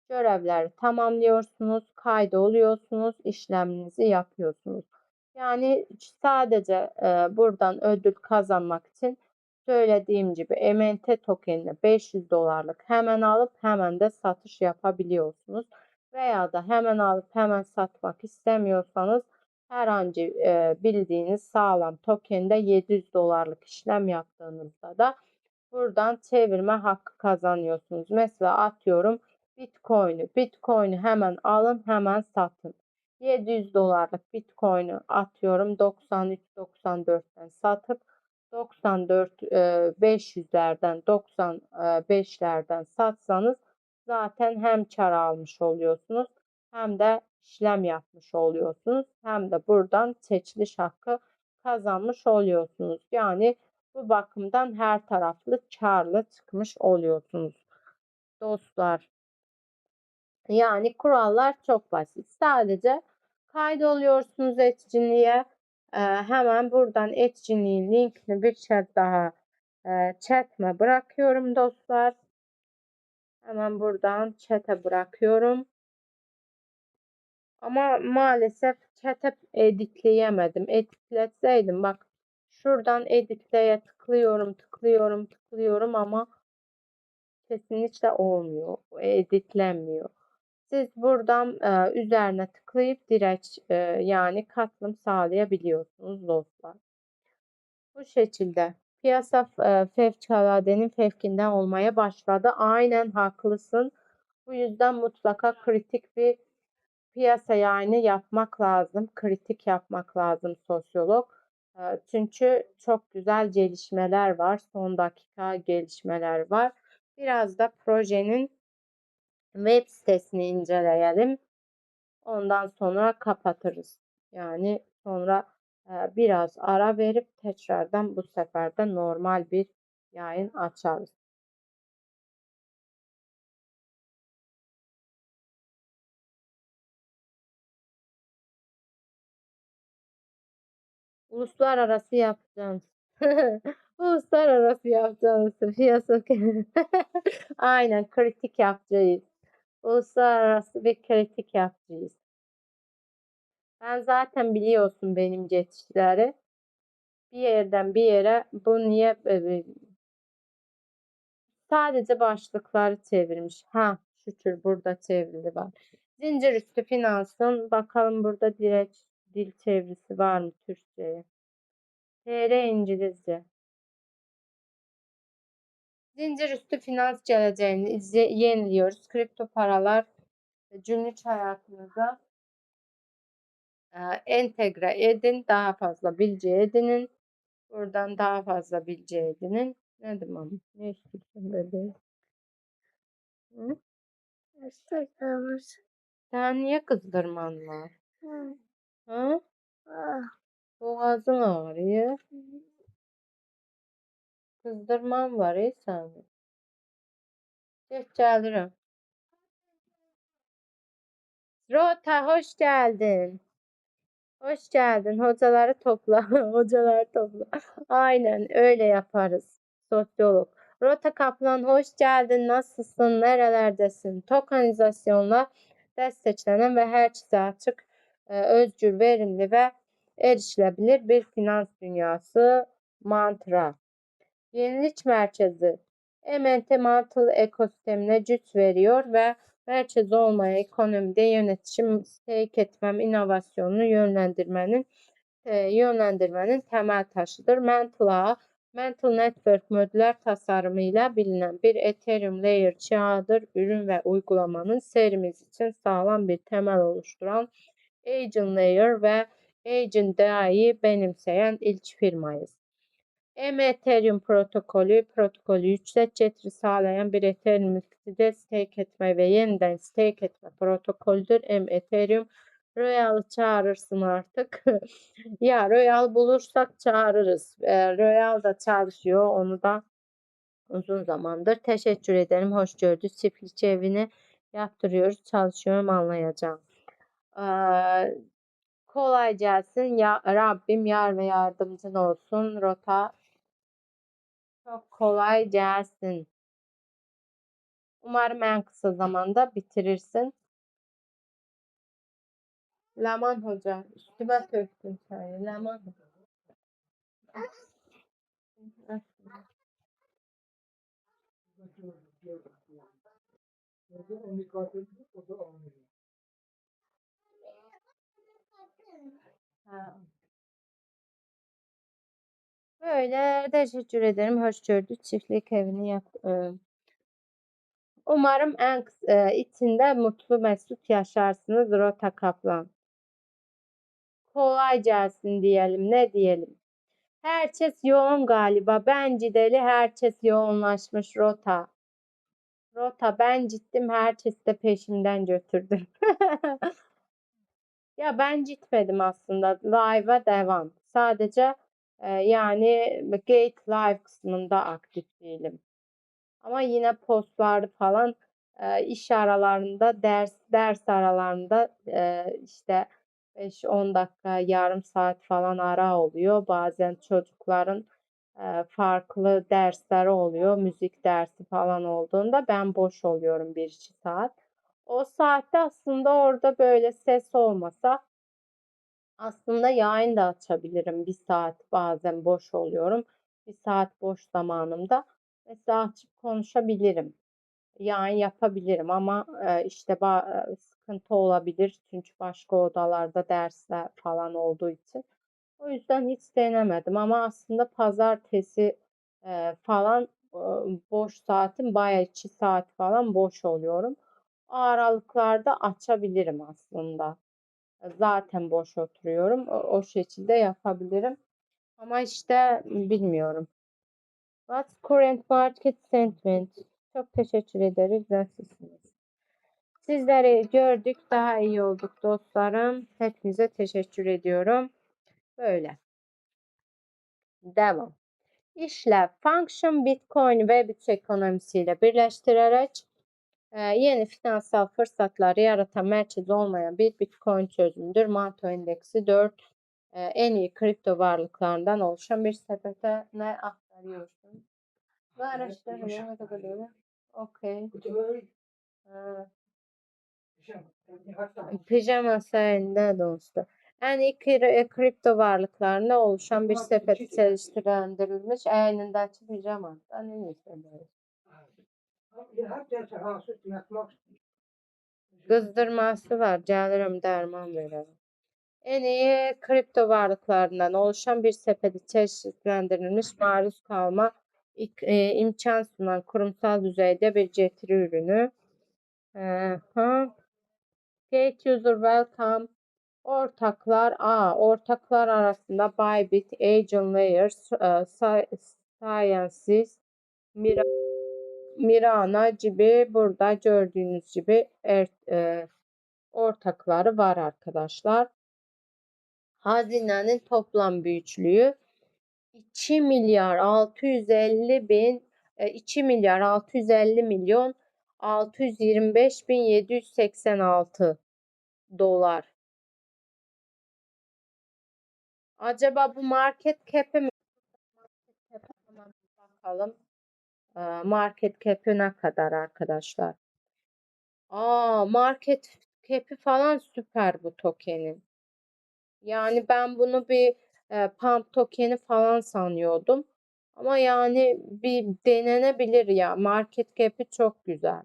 Görevleri tamamlıyorsunuz, kaydoluyorsunuz, işleminizi yapıyorsunuz. Yani sadece buradan ödül kazanmak için söylediğim gibi MNT tokenine 500 dolarlık hemen alıp hemen de satış yapabiliyorsunuz. Veya da hemen alıp hemen satmak istemiyorsanız herhangi bildiğiniz sağlam tokende 700 dolarlık işlem yaptığınızda da buradan çevirme hakkı kazanıyorsunuz. Mesela atıyorum Bitcoin'i hemen alın, hemen satın. 700 dolarlık Bitcoin'i atıyorum 93-94'ten satıp 94 500'lerden 95'lerden satsanız zaten hem kar almış oluyorsunuz hem de işlem yapmış oluyorsunuz. Hem de buradan seçiliş hakkı kazanmış oluyorsunuz. Yani bu bakımdan her taraflı karlı çıkmış oluyorsunuz dostlar. Yani kurallar çok basit. Sadece kaydoluyorsunuz etkinliğe. Hemen buradan etkinliğin linkini bir kez daha chat'ime bırakıyorum dostlar. Hemen buradan chat'e bırakıyorum. Ama maalesef chat'e editleyemedim. Editletseydim bak şuradan editleye tıklıyorum ama kesinlikle olmuyor. Editlenmiyor. Siz buradan üzerine tıklayıp direkt yani katılım sağlayabiliyorsunuz dostlar. Bu şekilde piyasa fevkaladenin fevkinde olmaya başladı. Aynen haklısın. Bu yüzden mutlaka kritik bir piyasa yani yapmak lazım. Kritik yapmak lazım sosyolog. Çünkü çok güzel gelişmeler var. Son dakika gelişmeler var. Biraz da projenin web sitesini inceleyelim. Ondan sonra kapatırız. Yani sonra biraz ara verip tekrardan bu sefer de normal bir yayın açarız. Uluslararası yapacağız. Uluslararası yapacağız. Piyasa. Aynen kritik yapacağız. Uluslararası bir kritik yapacağız. Ben zaten biliyorsun benim geçişleri. Bir yerden bir yere bu niye sadece başlıkları çevirmiş. Ha şükür burada çevrildi var. Zincir üstü finansın. Bakalım burada direkt dil çevirisi var mı Türkçe'ye? TR İngilizce. Zincir üstü finans geleceğini yeniliyoruz. Kripto paralar günlük hayatınıza entegre edin. Daha fazla bilgi edinin. Buradan daha fazla bilgi edinin. Ne demem? Ne istiyorsun bebeğim? Hı? Sen niye kızdırman var? Hı? Boğazın ağrıyor. Kızdırman var ey seni. Geç gelirim. Rota hoş geldin. Hoş geldin. Hocaları topla. Hocaları topla. Aynen öyle yaparız. Sosyolog. Rota Kaplan hoş geldin. Nasılsın? Nerelerdesin? Tokenizasyonla dəstəklənən və hər kəsə açıq, özgür, verimli və erişiləbilir bir finans dünyası mantra. Yenilik mərkəzi MNT Mantle ekosisteminə güc veriyor və mərkəzi olmayan ekonomide yönetişim, stake etməm, inovasyonunu yönləndirmənin təməl taşıdır. Mantle Network modülər tasarımı ilə bilinən bir Ethereum Layer 2 ağıdır. Ürün və uygulamanın serimiz için sağlam bir temel oluşturan Agent Layer və Agent DAI'yi benimseyen ilk firmayız. Ethereum protokolü yüksek getiri sağlayan bir Ethereum stake etme ve yeniden stake etme protokolüdür. Ethereum Royal'ı çağırırsın artık. Ya Royal bulursak çağırırız. Royal da çalışıyor. Onu da uzun zamandır. Teşekkür ederim. Hoş gördük. Çiftlikçi evini yaptırıyoruz. Çalışıyorum, anlayacağım. Kolay gelsin. Ya Rabbim yar ve yardımcın olsun. Rota çok kolay gelsin. Umarım en kısa zamanda bitirirsin. Leman Hoca, üstüme töktün çayı. Leman. Ha. Böyle teşekkür ederim. Hoş gördük. Çiftlik evini yap. Umarım içinde mutlu mesut yaşarsınız. Rota Kaplan. Kolay gelsin diyelim. Ne diyelim? Herkes yoğun galiba. Ben cideli, herkes yoğunlaşmış. Rota. Ben gittim. Herkes de peşimden götürdüm. Ya ben gitmedim aslında. Live'a devam. Sadece yani Gate Live kısmında aktif değilim. Ama yine postları falan iş aralarında, ders aralarında işte 5-10 dakika, yarım saat falan ara oluyor. Bazen çocukların farklı dersleri oluyor. Müzik dersi falan olduğunda ben boş oluyorum 1-2 saat. O saatte aslında orada böyle ses olmasa aslında yayın da açabilirim. 1 saat bazen boş oluyorum. 1 saat boş zamanımda mesela açıp konuşabilirim. Yayın yapabilirim ama işte sıkıntı olabilir. Çünkü başka odalarda dersler falan olduğu için. O yüzden hiç denemedim ama aslında pazartesi falan boş saatim bayağı 2 saat falan boş oluyorum. O aralıklarda açabilirim aslında. Zaten boş oturuyorum. O şekilde yapabilirim. Ama işte bilmiyorum. What's current market sentiment? Çok teşekkür ederiz. Nasılsınız? Sizleri gördük. Daha iyi olduk dostlarım. Hepinize teşekkür ediyorum. Böyle. Devam. İşlev, function, Bitcoin ve Web3 ekonomisiyle birleştirerek yeni finansal fırsatları yaratan merkezi olmayan bir Bitcoin çözümüdür. Manto endeksi 4 en iyi kripto varlıklarından oluşan bir sepete ne aktarıyorsun? Ve araştırma. Okey. Pijama sayende dostu. En iyi kripto varlıklarına oluşan bir sepet çalıştırılmış. Elindeki pijama. Ben en iyisi böyle. Kızdırması var. Gelirim derman veririm. En iyi kripto varlıklarından oluşan bir sepeti çeşitlendirilmiş maruz kalma imkan sunan kurumsal düzeyde bir getiri ürünü. Gate user welcome. Ortaklar arasında Bybit, Agent Layers, Sciences, Mirana gibi burada gördüğünüz gibi ortakları var arkadaşlar. Hazinenin toplam büyüklüğü 2 milyar 650 milyon 625 bin 786 dolar. Acaba bu market cap'i mi? Hemen bakalım. Market cap'i ne kadar arkadaşlar? Market Cap'i falan süper bu tokenin. Yani ben bunu bir pump tokeni falan sanıyordum. Ama yani bir denenebilir ya. Market cap'i çok güzel.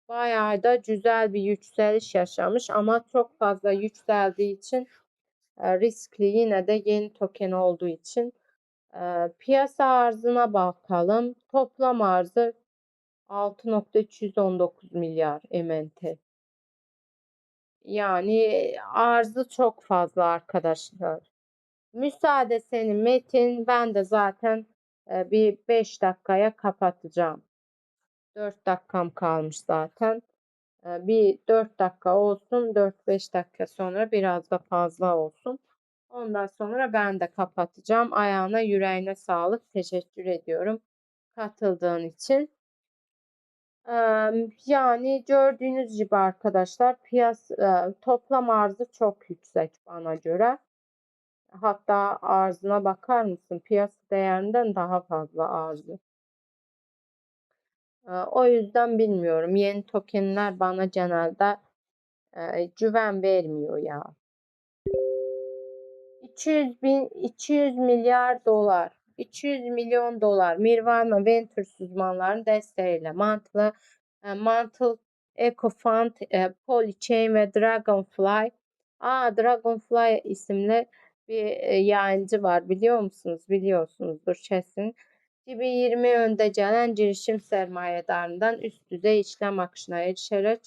Bayağı da güzel bir yükseliş yaşamış ama çok fazla yükseldiği için riskli, yine de yeni token olduğu için. Piyasa arzına bakalım. Toplam arzı 6,319 milyar MNT. Yani arzı çok fazla arkadaşlar. Müsaade senin Metin. Ben de zaten bir 5 dakikaya kapatacağım. 4 dakikam kalmış zaten. Bir 4 dakika olsun. 4-5 dakika sonra biraz da fazla olsun. Ondan sonra ben de kapatacağım. Ayağına yüreğine sağlık. Teşekkür ediyorum katıldığın için. Yani gördüğünüz gibi arkadaşlar toplam arzı çok yüksek bana göre. Hatta arzına bakar mısın? Piyasa değerinden daha fazla arzı. O yüzden bilmiyorum. Yeni tokenler bana genelde güven vermiyor ya. 200 milyar dolar, 200 milyon dolar Nirvana Ventures uzmanlarının desteğiyle Mantle Eco Fund, Polychain ve Dragonfly. Dragonfly isimli bir yayıncı var, biliyor musunuz? Biliyorsunuzdur kesin. 2020 önde gelen girişim sermayedarından üst düzey işlem akışına erişerek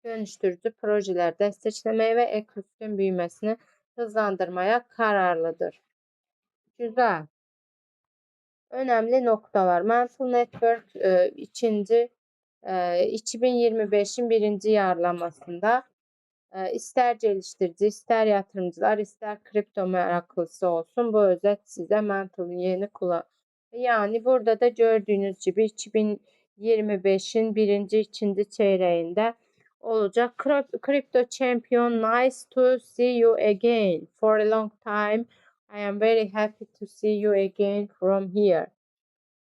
dönüştürücü projeler desteklemeye ve ekosistem büyümesini hızlandırmaya kararlıdır. Güzel. Önemli noktalar. Mental Network 2025'in birinci yarlamasında ister geliştirici, ister yatırımcılar, ister kripto meraklısı olsun, bu özet size Mental'ın yeni yani burada da gördüğünüz gibi 2025'in birinci, ikinci çeyreğinde olacak. Crypto Champion, nice to see you again. For a long time, I am very happy to see you again from here.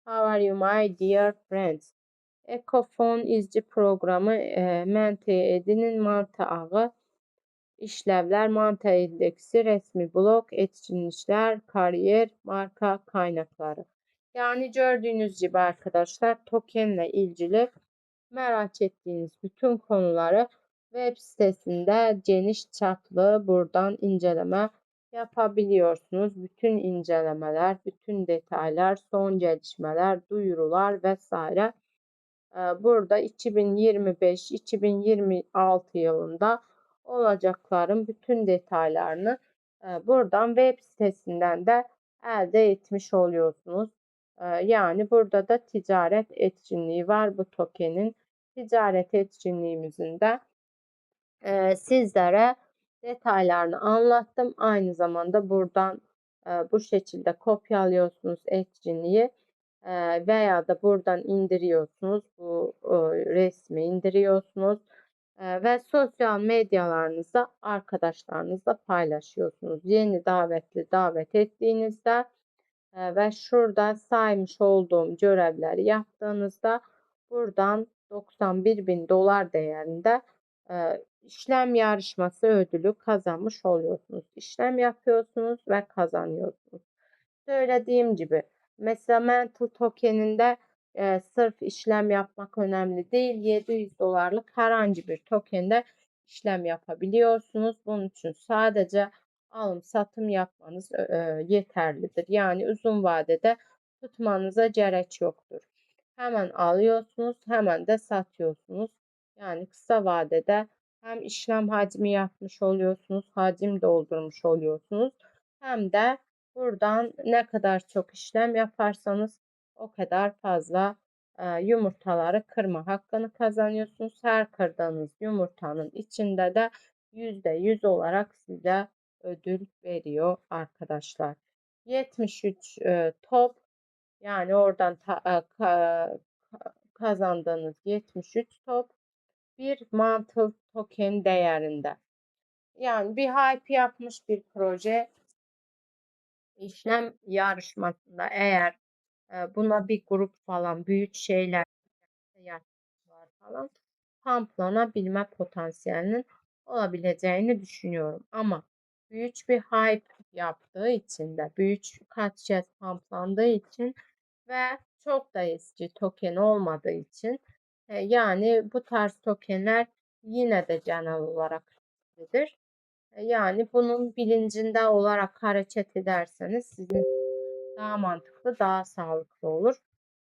How are you my dear friends? Ecofon izci programı Mente edinin Manta ağı işlevler, Manta endeksi, resmi blog, etkinlikler, kariyer, marka kaynakları. Yani gördüğünüz gibi arkadaşlar, tokenle ilgili merak ettiğiniz bütün konuları web sitesinde geniş çaplı buradan inceleme yapabiliyorsunuz. Bütün incelemeler, bütün detaylar, son gelişmeler, duyurular vesaire. Burada 2025-2026 yılında olacakların bütün detaylarını buradan web sitesinden de elde etmiş oluyorsunuz. Yani burada da ticaret etkinliği var bu tokenin. Ticaret etkinliğimizin de sizlere detaylarını anlattım. Aynı zamanda buradan bu şekilde kopyalıyorsunuz etkinliği veya da buradan indiriyorsunuz. Bu resmi indiriyorsunuz ve sosyal medyalarınızda arkadaşlarınızla paylaşıyorsunuz. Yeni davet ettiğinizde ve şurada saymış olduğum görevleri yaptığınızda buradan 91 bin dolar değerinde işlem yarışması ödülü kazanmış oluyorsunuz. İşlem yapıyorsunuz ve kazanıyorsunuz. Söylediğim gibi mesela Mental tokeninde sırf işlem yapmak önemli değil. 700 dolarlık herhangi bir tokende işlem yapabiliyorsunuz. Bunun için sadece alım satım yapmanız yeterlidir. Yani uzun vadede tutmanıza gerek yoktur. Hemen alıyorsunuz, hemen de satıyorsunuz. Yani kısa vadede hem işlem hacmi yapmış oluyorsunuz, hacim doldurmuş oluyorsunuz. Hem de buradan ne kadar çok işlem yaparsanız o kadar fazla yumurtaları kırma hakkını kazanıyorsunuz. Her kırdığınız yumurtanın içinde de %100 olarak size ödül veriyor arkadaşlar. 73 top, yani oradan kazandığınız 73 top bir Mantle token değerinde. Yani bir hype yapmış bir proje işlem yarışmasında eğer buna bir grup falan büyük şeyler yaptılar falan, pamplanabilme potansiyelinin olabileceğini düşünüyorum. Ama büyük bir hype yaptığı için de, büyük kaç kez pamplandığı için ve çok da eski token olmadığı için yani bu tarz tokenler yine de genel olarak risklidir. Yani bunun bilincinde olarak hareket ederseniz sizin daha mantıklı, daha sağlıklı olur.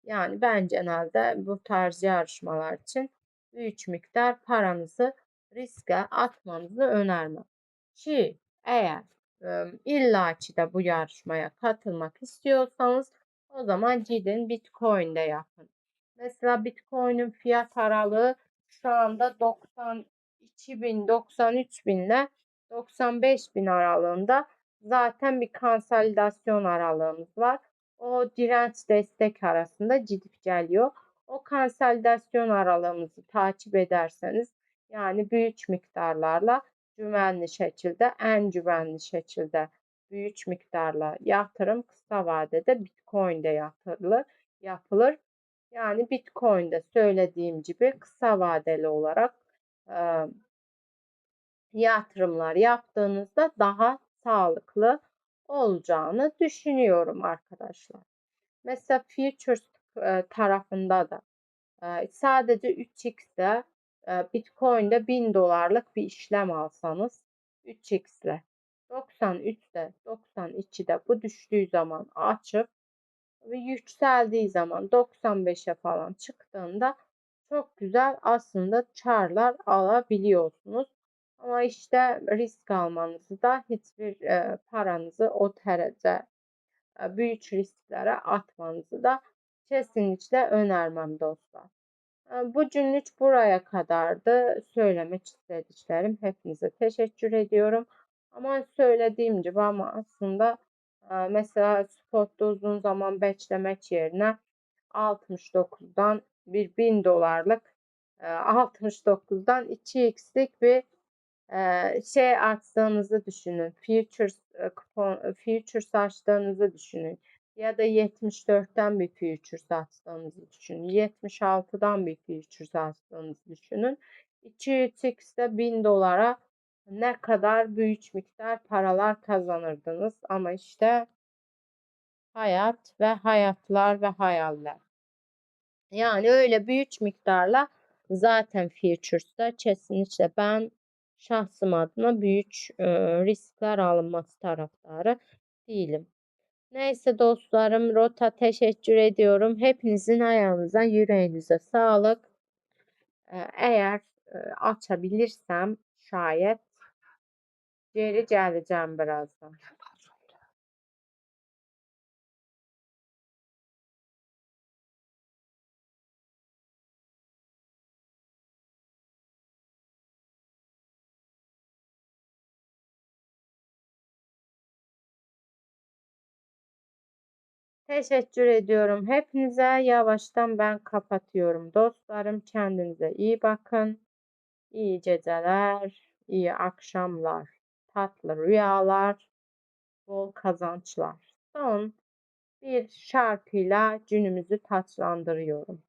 Yani ben genelde bu tarz yarışmalar için büyük miktar paranızı riske atmanızı önermem. Ki eğer illaki de bu yarışmaya katılmak istiyorsanız o zaman gidin Bitcoin'de yapın. Mesela Bitcoin'in fiyat aralığı şu anda 92 bin, 93 bin ile 95 bin aralığında. Zaten bir konsolidasyon aralığımız var. O direnç destek arasında gidip geliyor. O konsolidasyon aralığımızı takip ederseniz yani büyük miktarlarla güvenli şekilde, en güvenli şekilde büyük miktarla yatırım kısa vadede Bitcoin'de yapılır. Yani Bitcoin'de söylediğim gibi kısa vadeli olarak yatırımlar yaptığınızda daha sağlıklı olacağını düşünüyorum arkadaşlar. Mesela futures tarafında da sadece 3x'de Bitcoin'de 1000 dolarlık bir işlem alsanız 3x'le 93'de 92'de bu düştüğü zaman açıp ve yükseldiği zaman 95'e falan çıktığında çok güzel aslında karlar alabiliyorsunuz. Ama işte risk almanızı da hiçbir paranızı o derece büyük risklere atmanızı da kesinlikle önermem dostlar. Bugünlük buraya kadardı. Söylemek istediklerim. Hepinize teşekkür ediyorum. Ama söylediğim gibi ama aslında mesela spotta uzun zaman beklemek yerine 69'dan bir 1000 dolarlık 69'dan 2x'lik bir şey açtığınızı düşünün. Futures açtığınızı düşünün. Ya da 74'ten bir futures açtığınızı düşünün. 76'dan bir futures açtığınızı düşünün. 200x'de 1000 dolara ne kadar büyük miktar paralar kazanırdınız. Ama işte hayat ve hayatlar ve hayaller. Yani öyle büyük miktarla zaten futures'ta kesinlikle ben şahsım adına büyük riskler alınması taraftarı değilim. Neyse dostlarım, Rota teşekkür ediyorum. Hepinizin ayağınıza, yüreğinize sağlık. Eğer açabilirsem şayet geri geleceğim birazdan. Teşekkür ediyorum. Hepinize yavaştan ben kapatıyorum. Dostlarım kendinize iyi bakın. İyi geceler, iyi akşamlar, tatlı rüyalar, bol kazançlar. Son bir şarkıyla günümüzü taçlandırıyorum.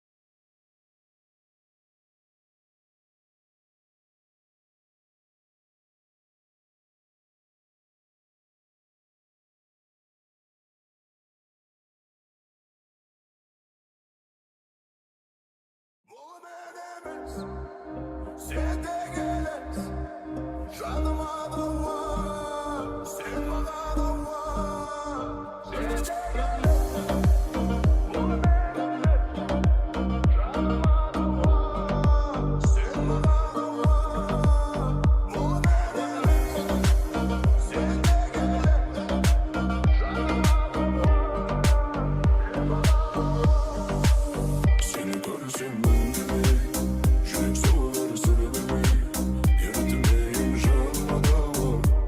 Seni görsem ben gibi yürek soğur sarılır. Yaratımayım canıma da var.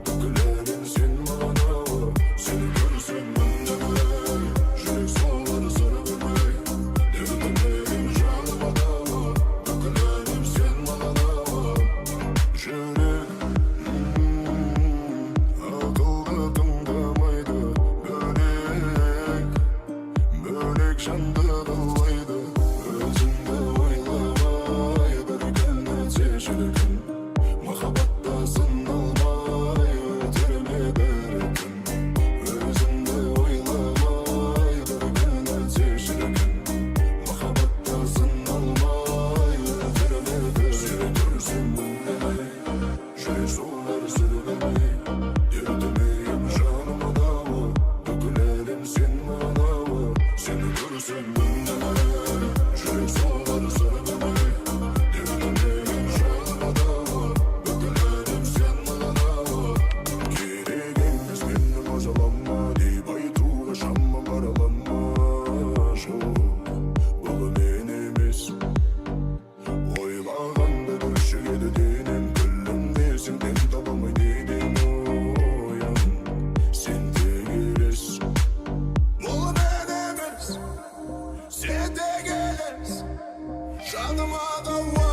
Drive them all the way.